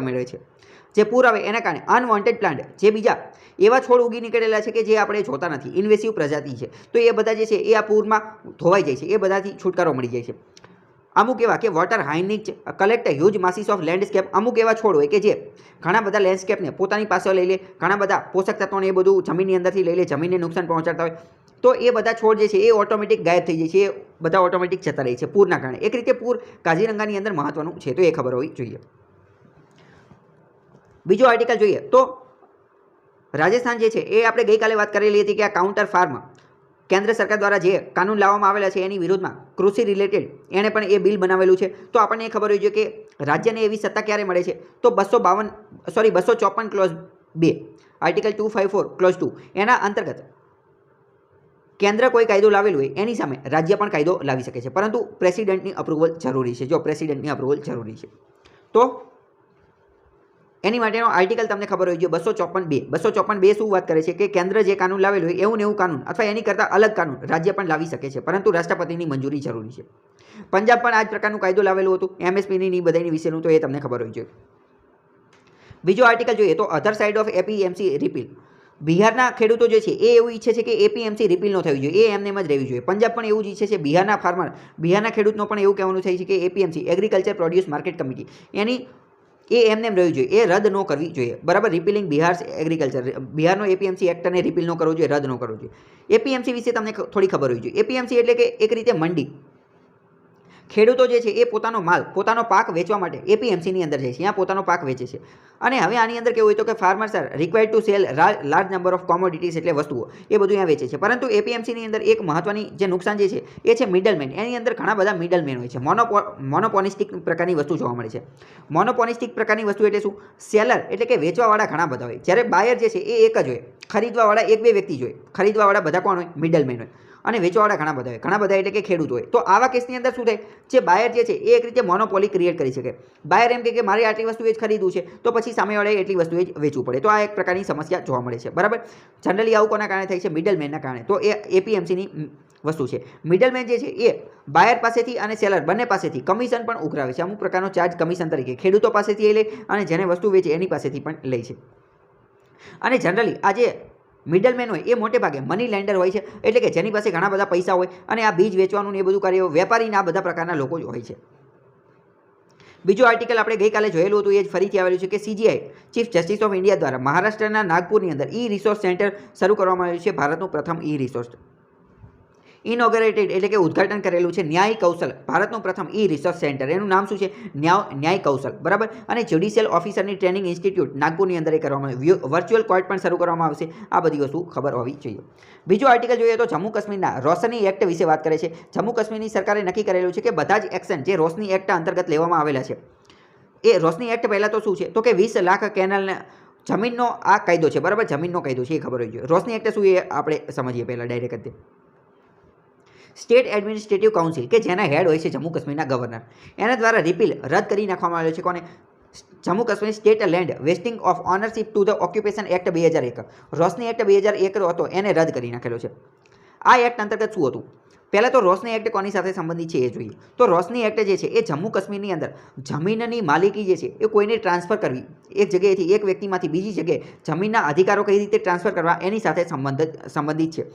મેળવે છે. જે પૂર આવે એના કારણે અનવોન્ટેડ પ્લાન્ટ, જે બીજા એવા છોડ ઉગી નીકળેલા છે કે જે આપણે જોતા નથી, ઇન્વેસિવ પ્રજાતિ છે, તો એ બધા જે છે એ આ પૂરમાં ધોવાઈ જાય છે, એ બધાથી છુટકારો મળી જાય છે. અમુક એવા કે વોટર હાઇનિચ collect huge masses of landscape, અમુક એવા છોડ હોય કે જે ઘણા બધા લેન્ડસ્કેપને પોતાની પાસે લઈ લે, ઘણા બધા પોષક તત્વોને એ બધું જમીનની અંદરથી લઈ લે, જમીનને નુકસાન પહોંચાડતા હોય, તો એ બધા છોડ જે છે એ ઓટોમેટિક ગાયબ થઈ જાય છે, એ બધા ઓટોમેટિક જતા રહે છે પૂરના કારણે. એક રીતે પૂર કાઝીરંગાની અંદર મહત્વનું છે, તો એ ખબર હોવી જોઈએ. બીજો આર્ટિકલ જોઈએ તો રાજસ્થાન જે છે એ આપણે ગઈકાલે વાત કરેલી હતી કે આ કાઉન્ટર ફાર્મ કેન્દ્ર સરકાર દ્વારા જે કાનૂન લાવવામાં આવેલા છે એની વિરુદ્ધમાં કૃષિ રિલેટેડ એણે પણ એ બિલ બનાવેલું છે. તો આપણને એ ખબર હોવી જોઈએ કે રાજ્યને એવી સત્તા ક્યારે મળે છે, તો 254 ક્લોઝ 2 આર્ટિકલ 254 ક્લોઝ 2 એના અંતર્ગત કેન્દ્ર કોઈ કાયદો લાવેલું હોય એની સામે રાજ્ય પણ કાયદો લાવી શકે છે, પરંતુ પ્રેસિડેન્ટની અપ્રુવલ જરૂરી છે. જો પ્રેસિડેન્ટની અપ્રુવલ જરૂરી છે તો એની માટેનો આર્ટિકલ તમને ખબર હોય જોઈએ 254 શું વાત કરે છે કે કેન્દ્ર જે કાનૂન લાવેલું હોય એવું ને એવું કાનૂન અથવા એની કરતાં અલગ કાનૂન રાજ્ય પણ લાવી શકે છે, પરંતુ રાષ્ટ્રપતિની મંજૂરી જરૂરી છે. પંજાબ પણ આ જ પ્રકારનું કાયદો લાવેલું હતું એમએસપીની બધાની વિશેનું, તો એ તમને ખબર હોય જોઈએ. બીજો આર્ટિકલ જોઈએ તો અધર સાઇડ ઓફ એપીએમસી રિપીલ. બિહારના ખેડૂતો જે છે એ એવું ઈચ્છે છે કે એપીએમસી રિપીલ ન થવી જોઈએ, એ એમને જ રહેવી જોઈએ. પંજાબ પણ એવું જ ઈચ્છે છે, બિહારના ખેડૂતનો પણ એવું કહેવાનું થાય છે કે APMC agriculture produce market committee એની એમને એમ રહેવી જોઈએ, એ રદ ન કરવી જોઈએ. બરાબર, રિપીલિંગ બિહાર એગ્રીકલ્ચર, બિહારનો એપીએમસી એક્ટને રિપીલ ન કરવો જોઈએ, રદ ન કરવો જોઈએ. એપીએમસી વિશે તમને થોડી ખબર હોવી જોઈએ. એપીએમસી એટલે કે એક રીતે મંડી. ખેડૂતો જે છે એ પોતાનો પાક વેચવા માટે એપીએમસીની અંદર જાય છે, ત્યાં પોતાનો પાક વેચે છે. અને હવે આની અંદર કેવું હોય તો કે farmers are required to sell large number of commodities, એટલે વસ્તુઓ એ બધું અહીંયા વેચે છે. પરંતુ એપીએમસીની અંદર એક મહત્વની જે નુકસાન જે છે એ છે મિડલમેન. એની અંદર ઘણા બધા મિડલમેન હોય છે, મોનોપોલિસ્ટિક પ્રકારની વસ્તુ જોવા મળે છે. મોનોપોલિસ્ટિક પ્રકારની વસ્તુ એટલે શું? સેલર એટલે કે વેચવાવાળા ઘણા બધા હોય, જ્યારે બાયર જે છે એ એક જ હોય, ખરીદવાવાળા 1-2 વ્યક્તિ જ હોય. ખરીદવાવાળા બધા કોણ હોય? મિડલમેન હોય. અને વેચવાવાળા ઘણા બધા એટલે કે ખેડૂત હોય. તો આવા કેસની અંદર શું થાય? જે બાયર જે છે એ એક રીતે મોનોપોલી ક્રિએટ કરી શકે. બાયર એમ કે મારે આટલી વસ્તુ એ જ ખરીદવું છે, તો પછી સામેવાળાએ એટલી વસ્તુ એ જ વેચવું પડે. તો આ એક પ્રકારની સમસ્યા જોવા મળે છે. બરાબર, જનરલી આવું કોના કારણે થાય છે? મિડલમેનના કારણે. તો એ એપીએમસીની વસ્તુ છે. મિડલમેન જે છે એ બાયર પાસેથી અને સેલર બંને પાસેથી કમિશન પણ ઉઘરાવે છે, અમુક પ્રકારનો ચાર્જ કમિશન તરીકે ખેડૂતો પાસેથી એ લે અને જેને વસ્તુ વેચે એની પાસેથી પણ લે છે. અને જનરલી આ જે મિડલમેન હોય એ મોટે ભાગે મની લેન્ડર હોય છે, એટલે કે જેની પાસે ઘણા બધા પૈસા હોય અને આ બીજ વેચવાનું ને એ બધું કાર્ય વેપારીના આ બધા પ્રકારના લોકો જ હોય છે. બીજો આર્ટિકલ આપણે ગઈકાલે જોયેલું હતું, એ જ ફરીથી આવેલું છે કે CGI chief justice of India દ્વારા મહારાષ્ટ્રના નાગપુરની અંદર ઈ રિસોર્સ સેન્ટર શરૂ કરવામાં આવ્યું છે. ભારતનું પ્રથમ ઈ રિસોર્સ ઇનોગ્રેટેડ એટલે કે ઉદ્ઘાટન કરેલું છે ન્યાય કૌશલ, ભારતનું પ્રથમ ઈ રિસર્ચ સેન્ટર. એનું નામ શું છે? ન્યાય કૌશલ. બરાબર, અને જ્યુડિશિયલ ઓફિસરની ટ્રેનિંગ ઇન્સ્ટિટ્યૂટ નાગપુરની અંદર એ કરવામાં આવ્યું. વર્ચ્યુઅલ કોર્ટ પણ શરૂ કરવામાં આવશે. આ બધી વસ્તુ ખબર હોવી જોઈએ. બીજો આર્ટિકલ જોઈએ તો જમ્મુ કાશ્મીરના રોશની એક્ટ વિશે વાત કરે છે. જમ્મુ કાશ્મીરની સરકારે નક્કી કરેલું છે કે બધા જ એક્શન જે રોશની એક્ટ અંતર્ગત લેવામાં આવેલા છે, એ રોશની એક્ટ પહેલાં તો શું છે તો કે 20 લાખ કેનાલને જમીનનો આ કાયદો છે. બરાબર, જમીનનો કાયદો છે, એ ખબર હોવી જોઈએ. રોશની એક્ટ શું એ આપણે સમજીએ પહેલાં ડાયરેક્ટ જ. સ્ટેટ એડમિનિસ્ટ્રેટિવ કાઉન્સિલ કે જેના હેડ હોય છે જમ્મુ કાશ્મીરના ગવર્નર, એના દ્વારા રિપીલ રદ કરી નાખવામાં આવ્યો છે. કોને? Jammu Kashmir state land wasting of ownership to the occupation act 2001. Roshni act 2001 હતો, એને રદ કરી નાખેલો છે. આ એક્ટ અંતર્ગત શું હતું? પહેલાં તો રોશની એક્ટ કોની સાથે સંબંધિત છે એ જોઈએ. તો રોશની એક્ટ જે છે એ જમ્મુ કાશ્મીરની અંદર જમીનની માલિકી જે છે એ કોઈને ટ્રાન્સફર કરવી, એક જગ્યાએથી એક વ્યક્તિમાંથી બીજી જગ્યાએ જમીનના અધિકારો કઈ રીતે ટ્રાન્સફર કરવા એની સાથે સંબંધિત છે.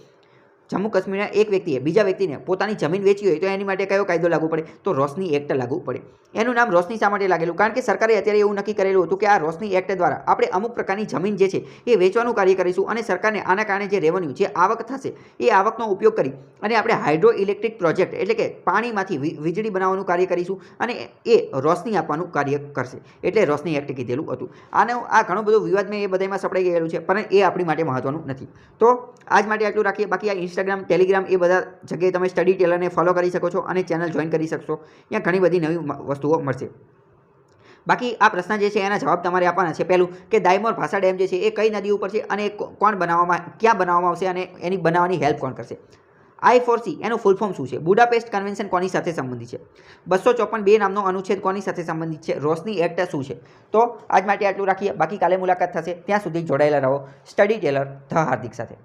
જમ્મુ કાશ્મીરના એક વ્યક્તિએ બીજા વ્યક્તિને પોતાની જમીન વેચી હોય તો એની માટે કયો કાયદો લાગુ પડે? તો રોશની એક્ટ લાગુ પડે. એનું નામ રોશની શા માટે લાગેલું? કારણ કે સરકારે અત્યારે એવું નક્કી કરેલું હતું કે આ રોશની એક્ટ દ્વારા આપણે અમુક પ્રકારની જમીન જે છે એ વેચવાનું કાર્ય કરીશું અને સરકારને આના કારણે જે રેવન્યુ, જે આવક થશે એ આવકનો ઉપયોગ કરી અને આપણે હાઇડ્રો ઇલેક્ટ્રિક પ્રોજેક્ટ એટલે કે પાણીમાંથી વીજળી બનાવવાનું કાર્ય કરીશું અને એ રોશની આપવાનું કાર્ય કરશે. એટલે રોશની એક્ટ કીધેલું હતું. આ ઘણું બધું વિવાદમાં એ બધામાં સપડાઈ ગયેલું છે, પણ એ આપણી માટે મહત્વનું નથી. તો આજ માટે આટલું રાખીએ. બાકી આ ઇન્સ્ટાગ્રામ, ટેલિગ્રામ એ બધા જગ્યાએ તમે સ્ટડી ટેલરને ફોલો કરી શકો છો અને ચેનલ જોઈન કરી શકશો. ત્યાં ઘણી બધી નવી વસ્તુઓ મળશે. બાકી આ પ્રશ્ન જે છે એના જવાબ તમારે આપવાના છે. પહેલું કે દાયમોર ભાષા ડેમ જે છે એ કઈ નદી ઉપર છે અને ક્યાં બનાવવામાં આવશે અને એની બનાવવાની હેલ્પ કોણ કરશે? I4C એનું ફૂલ ફોર્મ શું છે? બુડાપેસ્ટ કન્વેન્શન કોની સાથે સંબંધિત છે? 254(2) નામનો અનુચ્છેદ કોની સાથે સંબંધિત છે? રોશની એક્ટ શું છે? તો આજ માટે આટલું રાખીએ. બાકી કાલે મુલાકાત થશે. ત્યાં સુધી જોડાયેલા રહો સ્ટડી ટેલર ધ હાર્દિક સાથે.